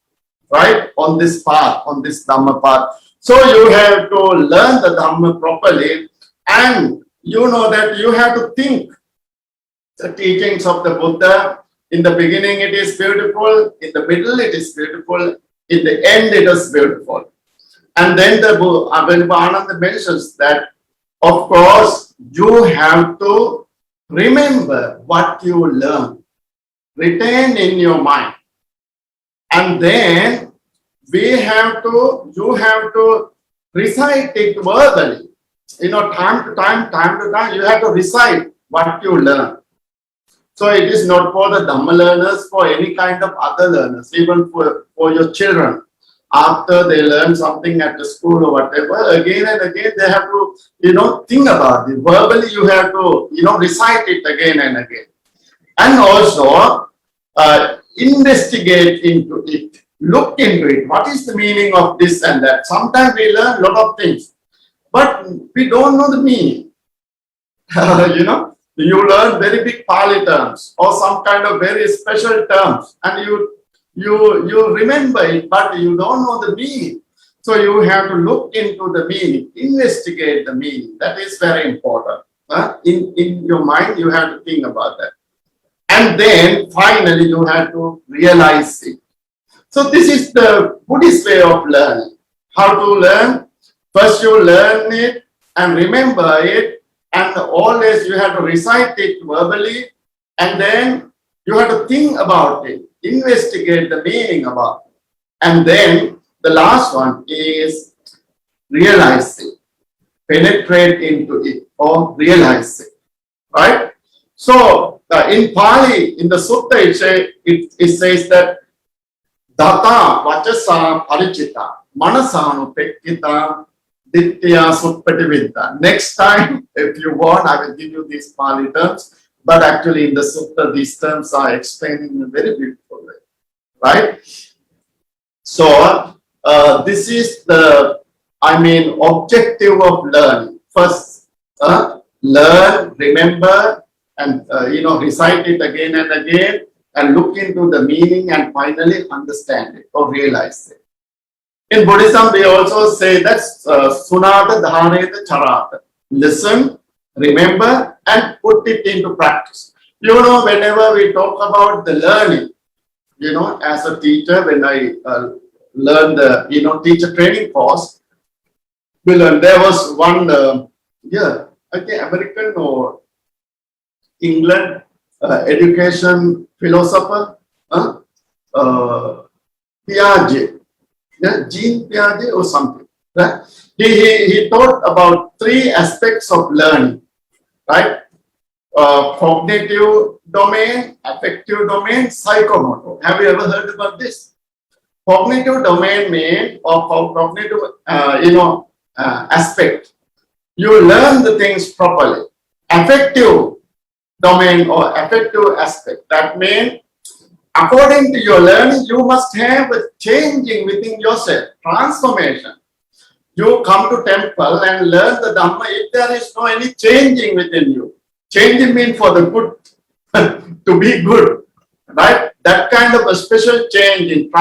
right? On this path, on this Dhamma path. So you have to learn the Dhamma properly, and you know that you have to think the teachings of the Buddha. In the beginning, it is beautiful. In the middle, it is beautiful. In the end, it is beautiful. And then the Ananda mentions that, of course, you have to remember what you learn, retain in your mind. And then you have to recite it verbally. You know, time to time, you have to recite what you learn. So it is not for the Dhamma learners, for any kind of other learners, even for your children. After they learn something at the school or whatever, again and again they have to, you know, think about it. Verbally you have to, you know, recite it again and again. And also investigate into it, look into it. What is the meaning of this and that? Sometimes we learn a lot of things, but we don't know the meaning. You know, you learn very big Pali terms or some kind of very special terms, and you remember it, but you don't know the meaning. So you have to look into the meaning, investigate the meaning. That is very important. In your mind, you have to think about that. And then finally, you have to realize it. So this is the Buddhist way of learning. How to learn? First you learn it and remember it, and always you have to recite it verbally, and then you have to think about it, investigate the meaning about it. And then the last one is realize it, penetrate into it or realize it, right? So in Pali, in the sutta, it says that Data Vachasa Parichita Manasanu Pekita Ditya Suppatividda. Next time, if you want, I will give you these Pali terms. But actually in the sutta, these terms are explained in a very beautiful way, right? So this is the, objective of learning. First, learn, remember, and recite it again and again, and look into the meaning, and finally understand it or realize it. In Buddhism, we also say that's sunata dhareta charata. Listen, remember, and put it into practice. You know, whenever we talk about the learning, you know, as a teacher, when I learned the, teacher training course, we learned there was one, I think American or England education philosopher, Piaget, Jean Piaget or something. Right? He taught about 3 aspects of learning, right? Cognitive domain, affective domain, psychomotor. Have you ever heard about this? Cognitive domain means, or cognitive, aspect. You learn the things properly. Affective domain or affective aspect. That means, according to your learning, you must have a changing within yourself, transformation. You come to temple and learn the Dhamma if there is no any changing within you. Changing means for the good, to be good, right? That kind of a special change in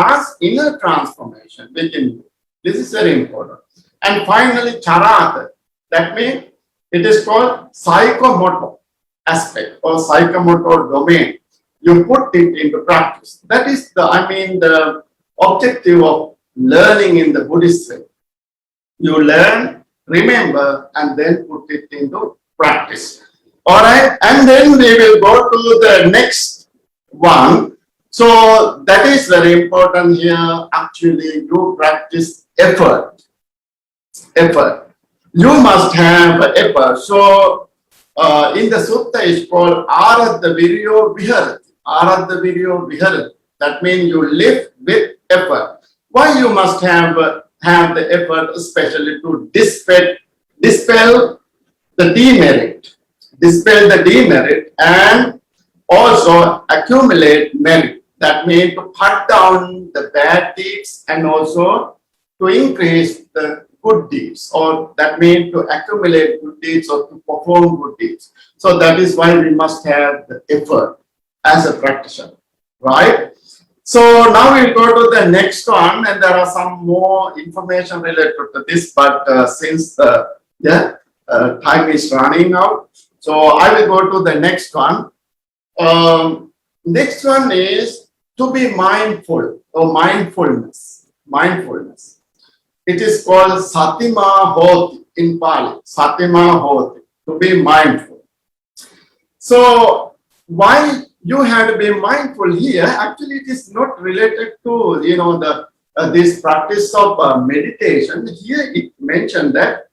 inner transformation within you. This is very important. And finally, charata. That means it is called psychomotor aspect or psychomotor domain. You put it into practice. That is the objective of learning in the Buddhist way. You learn, remember, and then put it into practice. All right, and then we will go to the next one. So that is very important here. Actually, you practice effort. Effort. You must have effort. So in the sutta is called Aradha Viryo Viharati. Aradha Viryo Viharati. That means you live with effort. Why you must have the effort, especially to dispel the demerit, and also accumulate merit. That means to cut down the bad deeds and also to increase the good deeds, or that means to accumulate good deeds or to perform good deeds. So that is why we must have the effort as a practitioner, right? So now we'll go to the next one, and there are some more information related to this, but since time is running out, so I will go to the next one. Next one is to be mindful, or mindfulness. Mindfulness. It is called Satima Hoti in Pali. Satima Hoti, to be mindful. So why you have to be mindful here? Actually, it is not related to this practice of meditation. Here it mentioned that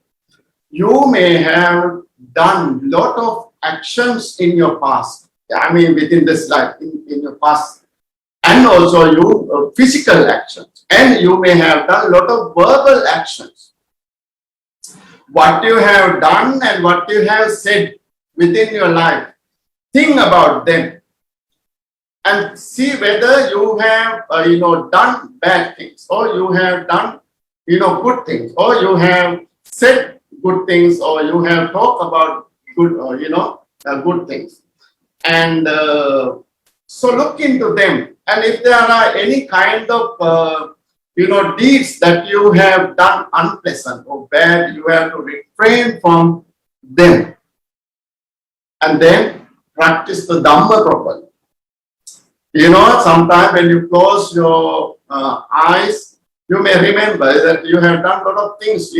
you may have done lot of actions in your past. I mean, within this life, in your past, and also you physical actions, and you may have done a lot of verbal actions. What you have done and what you have said within your life, think about them and see whether you have done bad things, or you have done good things, or you have said good things, or you have talked about good good things. And so look into them, and if there are any kind of deeds that you have done unpleasant or bad, you have to refrain from them, and then practice the Dhamma properly. Sometimes when you close your eyes, you may remember that you have done a lot of things.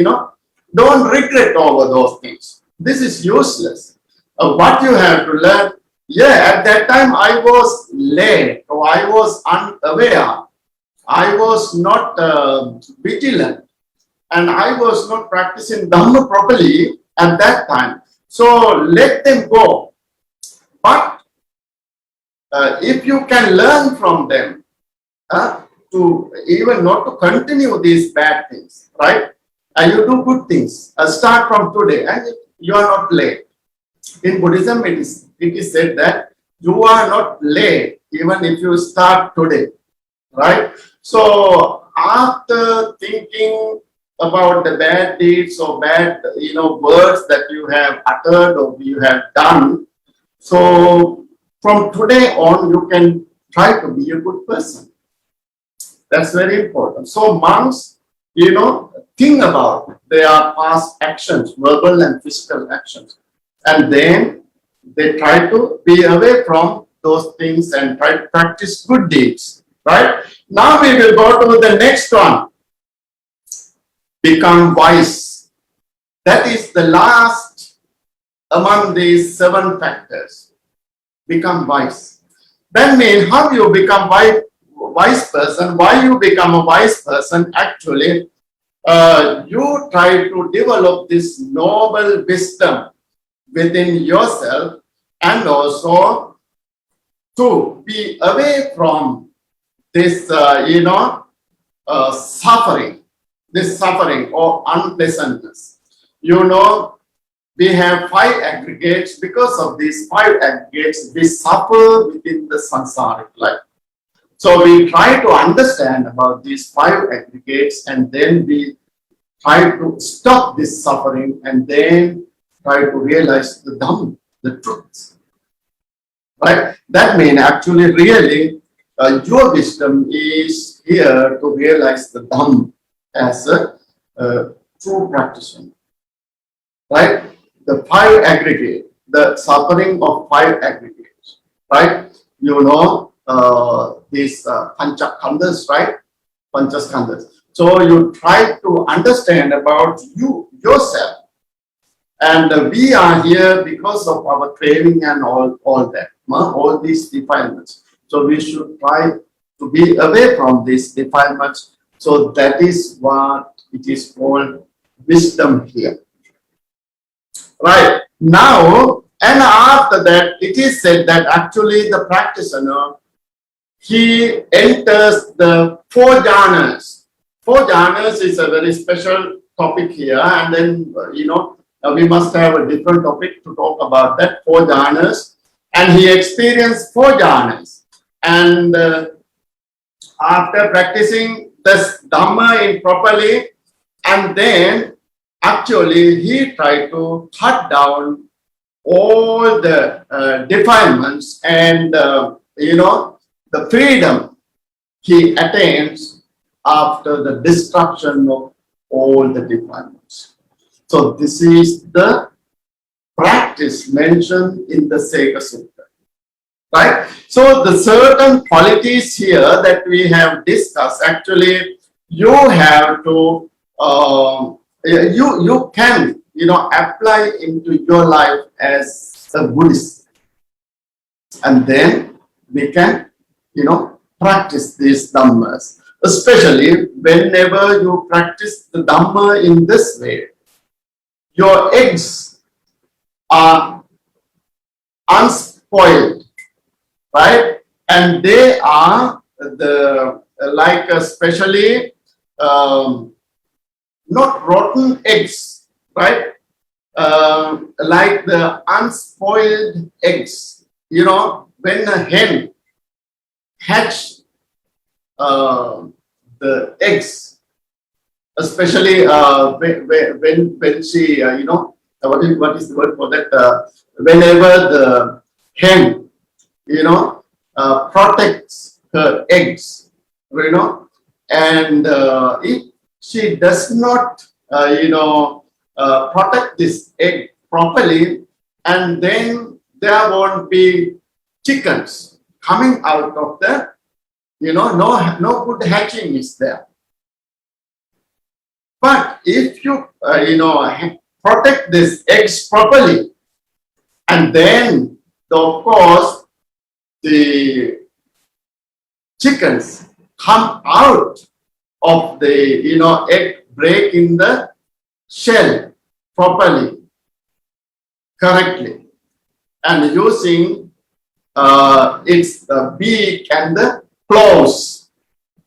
Don't regret over those things. This is useless. What you have to learn, at that time I was late, or I was unaware, I was not vigilant, and I was not practicing Dhamma properly at that time. So let them go. But if you can learn from them, to even not to continue these bad things, right? And you do good things. Start from today, and you are not late. In Buddhism, it is said that you are not late even if you start today, right? So after thinking about the bad deeds or bad words that you have uttered or you have done, so from today on you can try to be a good person. That's very important. So monks, think about their past actions, verbal and physical actions, and then they try to be away from those things and try to practice good deeds, right? Now we will go to the next one. Become wise. That is the last among these 7 factors. Become wise. That means how you become wise person. Why you become a wise person? Actually, you try to develop this noble wisdom within yourself, and also to be away from this suffering or unpleasantness. We have 5 aggregates. Because of these 5 aggregates, we suffer within the samsaric life. So we try to understand about these 5 aggregates, and then we try to stop this suffering, and then try to realize the Dhamma, the truth. Right? That means actually really your wisdom is here to realize the Dhamma as a true practitioner. Right? The 5 aggregate, the suffering of 5 aggregates. Right? These Panchakhandhas, right? Panchaskandhas. So you try to understand about yourself. And we are here because of our training and all that, all these defilements. So we should try to be away from these defilements. So that is what it is called wisdom here. Right. Now, and after that, it is said that actually the practitioner, he enters the four jhanas. Four jhanas is a very special topic here, and then, we must have a different topic to talk about that, four jhanas. And he experienced four jhanas. And after practicing this Dhamma properly, and then actually he tried to cut down all the defilements and, the freedom he attains after the destruction of all the defilements. So this is the practice mentioned in the Sekha Sutta. Right? So the certain qualities here that we have discussed, actually you have to, you can, apply into your life as a Buddhist. And then we can, practice these Dhammas. Especially whenever you practice the Dhamma in this way, your eggs are unspoiled, right? And they are especially not rotten eggs, right? Like the unspoiled eggs. When a hen hatch the eggs, especially when she, what is the word for that? Whenever the hen, protects her eggs, and if she does not, protect this egg properly, and then there won't be chickens coming out of the, no good hatching is there. But if you, protect these eggs properly, and then, of course, the chickens come out of the, egg break in the shell properly, correctly, and using its beak and the claws.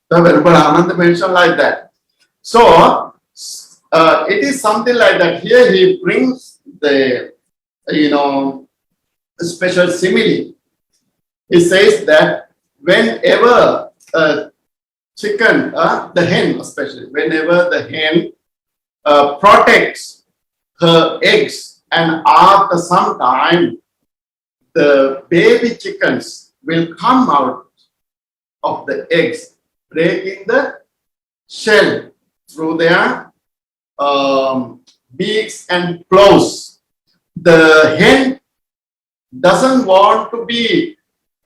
The Venerable Ananda mentioned like that. So it is something like that. Here he brings the, special simile. He says that whenever a chicken, the hen especially, whenever the hen protects her eggs, and after some time, the baby chickens will come out of the eggs, breaking the shell through their beaks and claws. The hen doesn't want to be,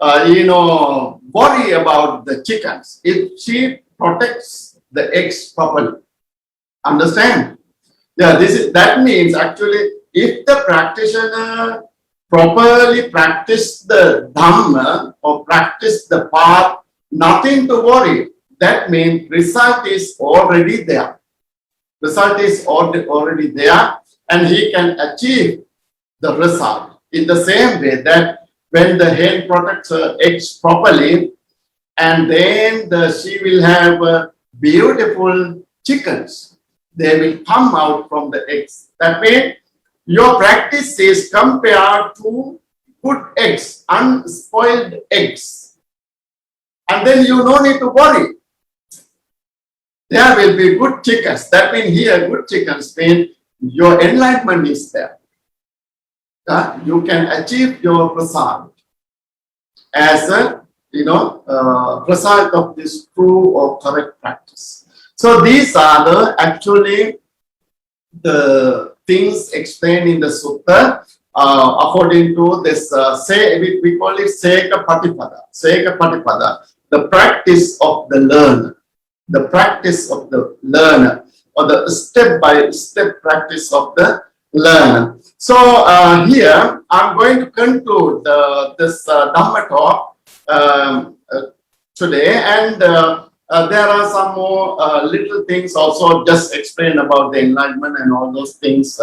worry about the chickens if she protects the eggs properly. Understand? Yeah, that means actually if the practitioner properly practice the Dhamma or practice the path, nothing to worry. That means result is already there. Result is already there, and he can achieve the result in the same way that when the hen protects her eggs properly, and then she will have beautiful chickens. They will come out from the eggs. That means your practice is compared to good eggs, unspoiled eggs. And then you no need to worry. There will be good chickens. That means here good chickens mean your enlightenment is there. You can achieve your result as a result of this true or correct practice. So these are actually the things explained in the sutta according to this we call it Sekha Patipada. Sekha Patipada, the practice of the learner. the practice of the learner, or the step-by-step practice of the learner. So here I'm going to conclude this Dhamma talk today, and there are some more little things also just explain about the enlightenment and all those things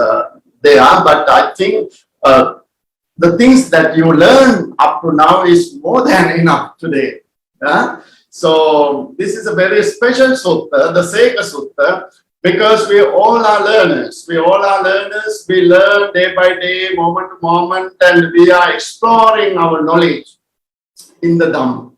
there, but I think the things that you learn up to now is more than enough today. So this is a very special sutta, the Sekha Sutta, because we all are learners. We all are learners. We learn day by day, moment to moment, and we are exploring our knowledge in the Dhamma.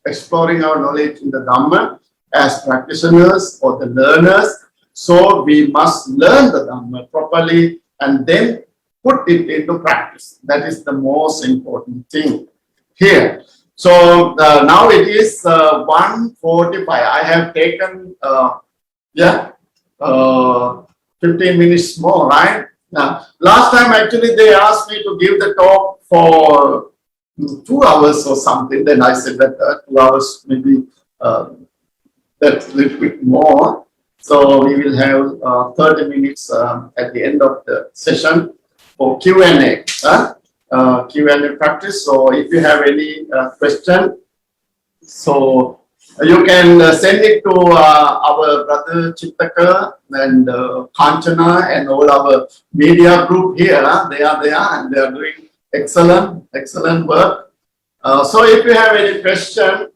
Exploring our knowledge in the Dhamma as practitioners or the learners. So we must learn the Dhamma properly and then put it into practice. That is the most important thing here. So now it is 1:45. I have taken 15 minutes more, right? Now, last time actually they asked me to give the talk for 2 hours or something. Then I said that 2 hours maybe that's a little bit more. So we will have 30 minutes at the end of the session for Q&A. Q&A practice. So if you have any question, so you can send it to our brother Chittaka and Kanchana and all our media group here. They are there and they are doing excellent work. So if you have any question,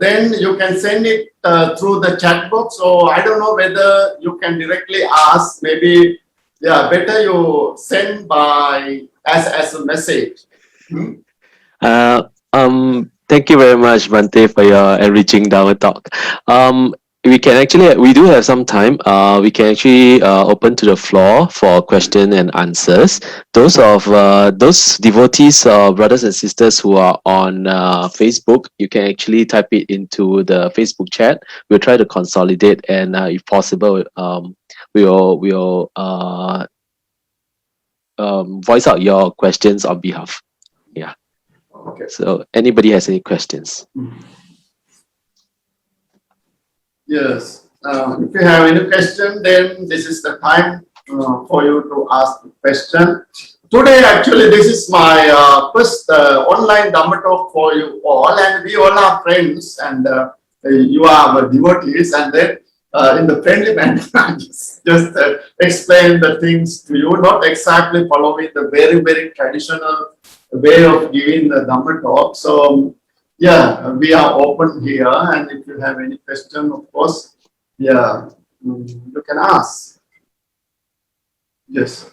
then you can send it through the chat box. So I don't know whether you can directly ask. Maybe better you send by as a message. Thank you very much, Bhante, for your enriching Dhamma talk. We do have some time. We can actually open to the floor for question and answers. Those devotees, brothers and sisters who are on Facebook, you can actually type it into the Facebook chat. We'll try to consolidate, and if possible, we'll voice out your questions on behalf. Yeah. Okay. So anybody has any questions? Yes. If you have any question, then this is the time for you to ask the question. Today, actually, this is my first online Dhamma talk for you all, and we all are friends, and you are our devotees, and then in the friendly manner, just explain the things to you, not exactly following the very, very traditional way of giving the Dhamma talk. So, yeah, we are open here, and if you have any question, of course, you can ask. Yes.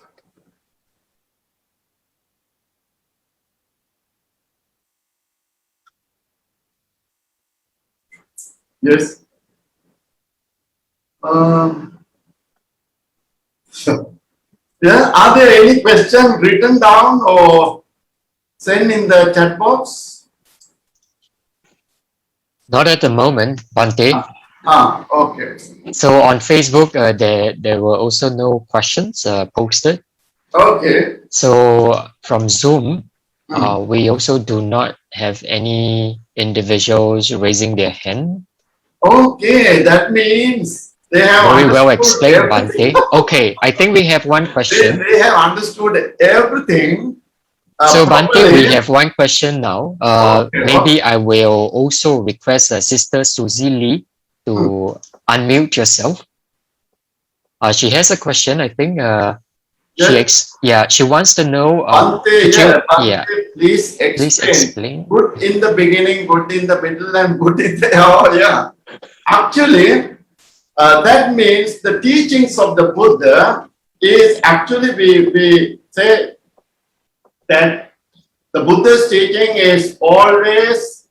Yes. Are there any questions written down or sent in the chat box? Not at the moment, Bhante. Okay. So on Facebook, there were also no questions posted. Okay. So from Zoom, we also do not have any individuals raising their hand. Okay, that means they have very well explained, Bhante. Okay, I think we have one question. They have understood everything. So Bhante, we have one question now. Maybe I will also request Sister Suzy Lee to unmute yourself. She has a question, I think. She wants to know. Bhante, please explain. Good in the beginning, good in the middle, and good in the Actually, that means the teachings of the Buddha is actually we say that the Buddha's teaching is always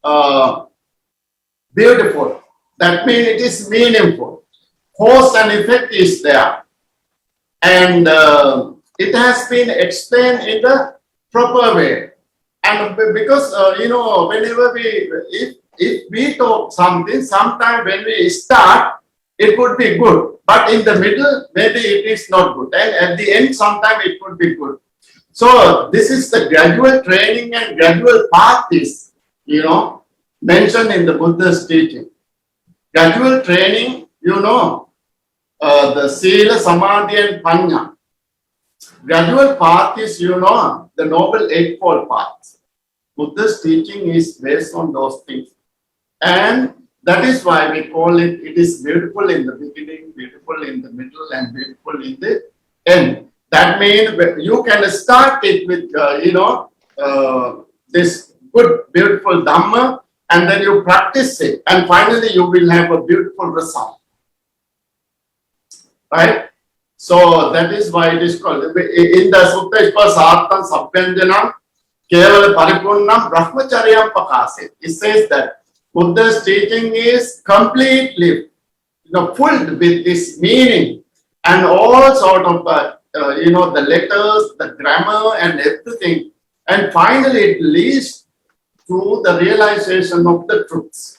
beautiful. That means it is meaningful. Cause and effect is there. And it has been explained in the proper way. And because, whenever if we talk something, sometimes when we start, it would be good. But in the middle, maybe it is not good. And at the end, sometimes it would be good. So this is the gradual training and gradual path is, mentioned in the Buddha's teaching. Gradual training, the Sila, Samadhi and Panya. Gradual path is, the Noble Eightfold Path. Buddha's teaching is based on those things. And that is why we call it, it is beautiful in the beginning, beautiful in the middle, and beautiful in the end. That means you can start it with, this good, beautiful Dhamma, and then you practice it, and finally you will have a beautiful result. Right? So that is why it is called. In the Sutta, it was Arthan Sabbenjanam, Kevala Paripurnam, Brahmacharyam Pakase. It says that Buddha's teaching is completely, filled with this meaning and all sort of, the letters, the grammar and everything. And finally it leads to the realization of the truths.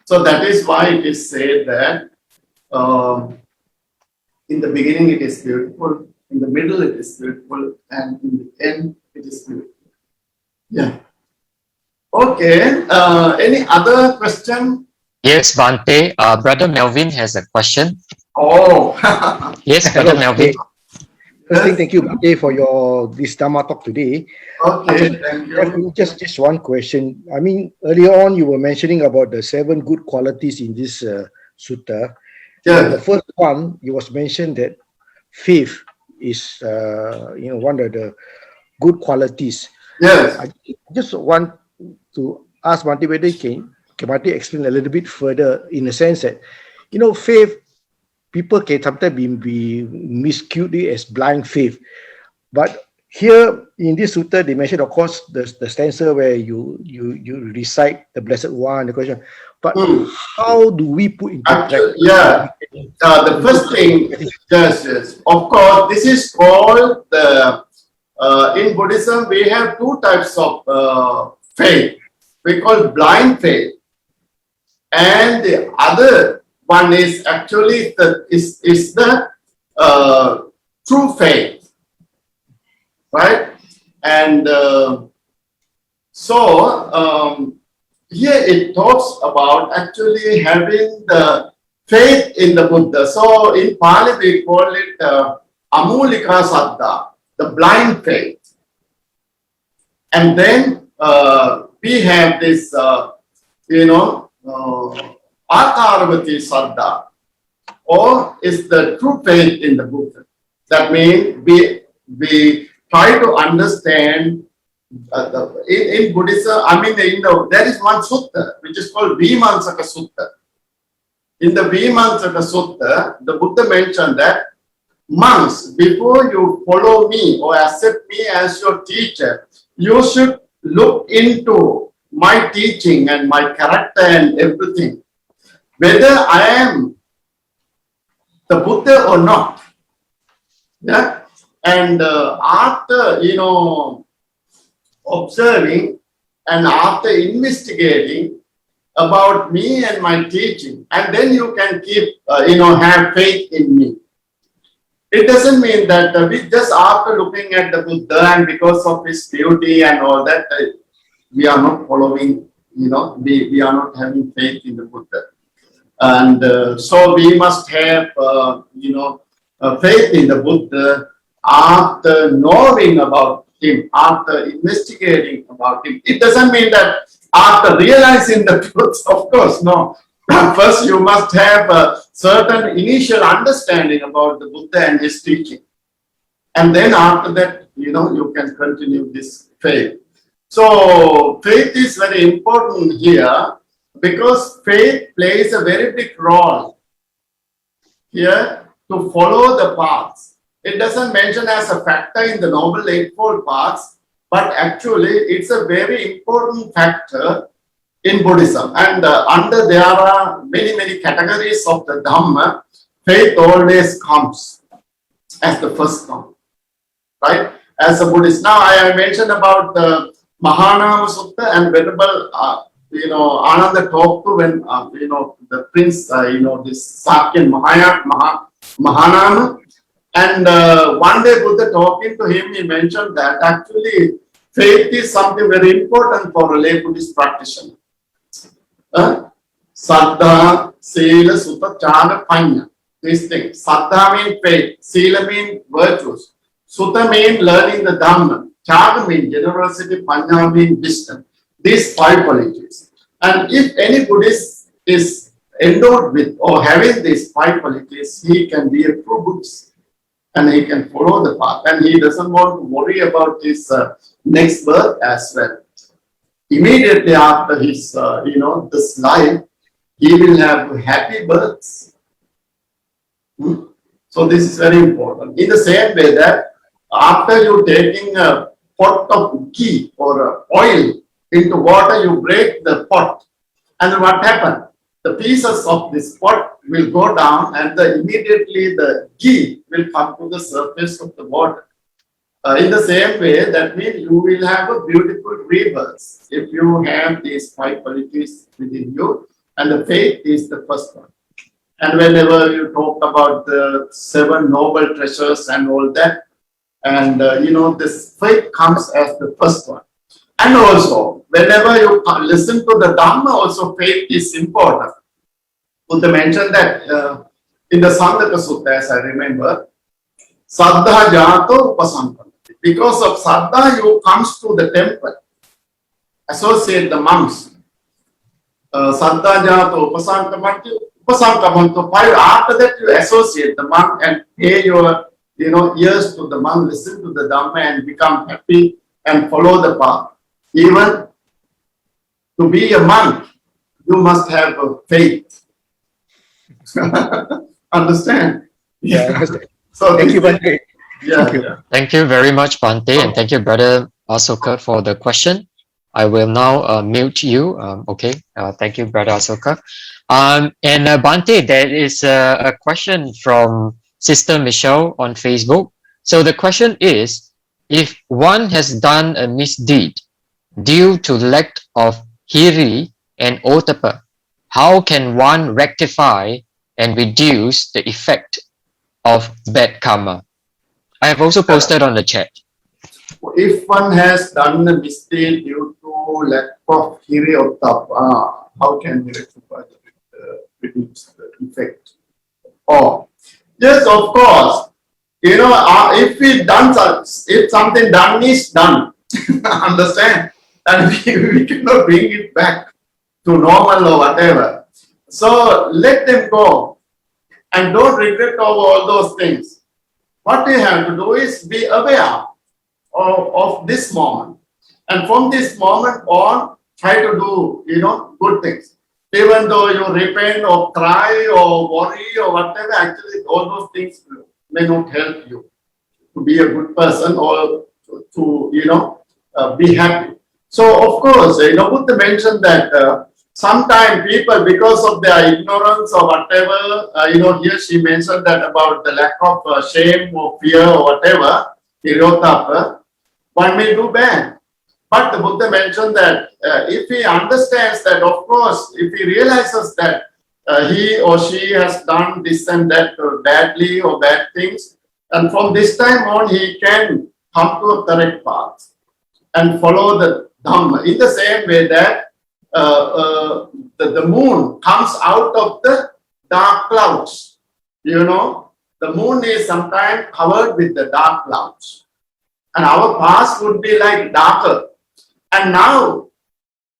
So that is why it is said that in the beginning it is beautiful, in the middle it is beautiful, and in the end it is beautiful. Yeah. Okay. Any other question? Yes, Bhante. Brother Melvin has a question. Oh. Yes, Brother Melvin. Thank you, Bhante, for this Dhamma talk today. Okay, thank you. Just one question. I mean, earlier on you were mentioning about the 7 good qualities in this sutta. Yeah. The first one, you was mentioned that faith is one of the good qualities. Yes. I just want to ask Bhante whether can Bhante explain a little bit further, in the sense that, faith, people can sometimes be miscued as blind faith. But here in this sutta, they mentioned, of course, the stanza where you recite the Blessed One, the question. But how do we put into practice? Yeah. The first thing, yes. Of course, this is called in Buddhism, we have 2 types of faith. We call blind faith. And the other one is actually the true faith. Right? And here it talks about actually having the faith in the Buddha. So in Pali we call it amulika sattā, the blind faith. And then we have this, ākāravati sattā, or is the true faith in the Buddha. That means we try to understand in Buddhism. I mean, there is one sutta which is called Vimānsaka Sutta. In the Vimānsaka Sutta, the Buddha mentioned that monks, before you follow me or accept me as your teacher, you should look into my teaching and my character and everything, whether I am the Buddha or not. Yeah. And after observing and after investigating about me and my teaching, and then you can keep have faith in me. It doesn't mean that we just after looking at the Buddha and because of his beauty and all that, we are not following, we are not having faith in the Buddha. And so we must have, faith in the Buddha after knowing about him, after investigating about him. It doesn't mean that after realizing the truth, of course, no. First, you must have a certain initial understanding about the Buddha and his teaching. And then after that, you can continue this faith. So, faith is very important here because faith plays a very big role here to follow the paths. It doesn't mention as a factor in the Noble Eightfold Paths, but actually it's a very important factor in Buddhism. And under there are many, many categories of the Dhamma. Faith always comes as the first one, right? As a Buddhist. Now I mentioned about the Mahanama Sutta and Venerable, Ananda talked to when, the prince, this Sakyan Mahanama. And one day Buddha talking to him, he mentioned that actually faith is something very important for a lay Buddhist practitioner. Sattā, Sila, Sutta, Chana, Panya. These things. Sattā means faith. Sila means virtues. Sutta means learning the Dhamma. Chana means generosity. Panya means wisdom. These 5 qualities. And if any Buddhist is endowed with or having these 5 qualities, he can be a true Buddhist. And he can follow the path. And he doesn't want to worry about his next birth as well. Immediately after his, this life, he will have happy births. So this is very important. In the same way that after you taking a pot of ghee or oil into water, you break the pot. And then what happens? The pieces of this pot will go down and immediately the ghee will come to the surface of the water. In the same way, that means you will have a beautiful rebirth if you have these 5 qualities within you, and the faith is the first one. And whenever you talk about the 7 noble treasures and all that, and this faith comes as the first one. And also, whenever you listen to the Dhamma, also faith is important. Buddha mentioned that in the Sekha Sutta, as I remember, Saddha Jato Upasampanati. Because of Saddha, you comes to the temple, associate the monks. Saddha Jato Upasampanati, Upasampanto. After that, you associate the monk and pay your ears to the monk, listen to the Dhamma and become happy and follow the path. Even to be a monk, you must have a faith. Understand? Yeah, I understand. So Thank you, Bhante. Yeah, Thank you. yeah. Thank you very much, Bhante, and thank you, Brother Asoka, for the question. I will now mute you. Thank you, Brother Asoka. And Bhante, there is a question from Sister Michelle on Facebook. So the question is, if one has done a misdeed due to lack of hiri and ottappa, how can one rectify and reduce the effect of bad karma? I have also posted on the chat. If one has done a mistake due to lack of hiri or ottappa, how can we rectify reduce the effect? Oh, yes, of course. If something done is done, understand? And we cannot bring it back to normal or whatever. So let them go and don't regret over all those things. What we have to do is be aware of this moment. And from this moment on, try to do, good things. Even though you repent or cry or worry or whatever, actually all those things may not help you to be a good person or to be happy. So of course, Buddha mentioned that sometimes people, because of their ignorance or whatever, here she mentioned that about the lack of shame or fear or whatever, one may do bad. But the Buddha mentioned that if he understands that, of course, if he realizes that he or she has done this and that badly or bad things, and from this time on, he can come to a correct path and follow the Dhamma. In the same way that the moon comes out of the dark clouds. The moon is sometimes covered with the dark clouds. And our past would be like darker. And now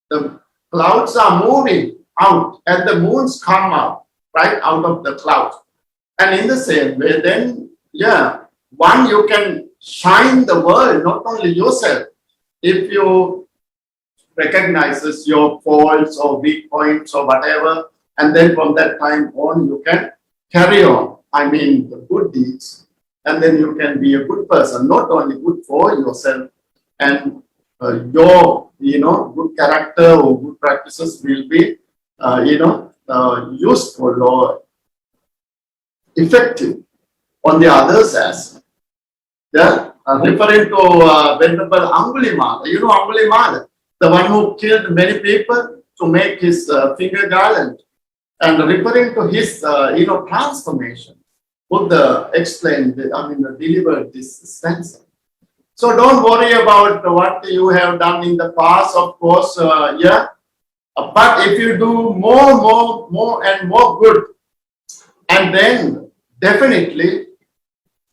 the clouds are moving out and the moons come out, right, out of the clouds. And in the same way, then, you can shine the world, not only yourself. If you recognizes your faults or weak points or whatever, and then from that time on, you can carry on. The good deeds. And then you can be a good person, not only good for yourself, and your, good character or good practices will be, useful or effective on the others as well. Referring to Venerable Angulimala, Angulimala, the one who killed many people to make his finger garland, and referring to his, transformation. Buddha explained, delivered this stanza. So don't worry about what you have done in the past. Of course, But if you do more and more good, and then definitely,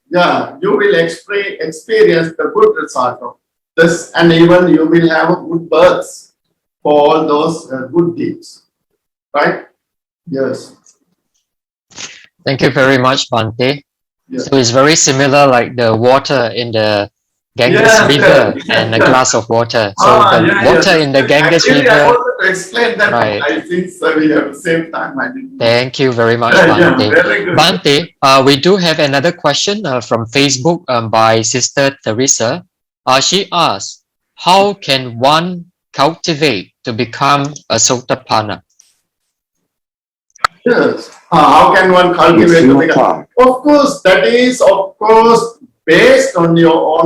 yeah, you will experience the good result of this, and even you will have a good births for all those good deeds, right? Yes. Thank you very much, Bhante. Yes. So it's very similar like the water in the Ganges Yeah, River yeah, and a yeah. glass of water. So the water in the Ganges Actually, I River. wanted to explain that, Right. I think we have the same time. I didn't. Thank you very much, Yeah, Bhante. very good. Bhante, we do have another question from Facebook by Sister Teresa. She asks, how can one cultivate to become a Sotapanna? Yes. How can one cultivate? Of course, that is, of course, based on your own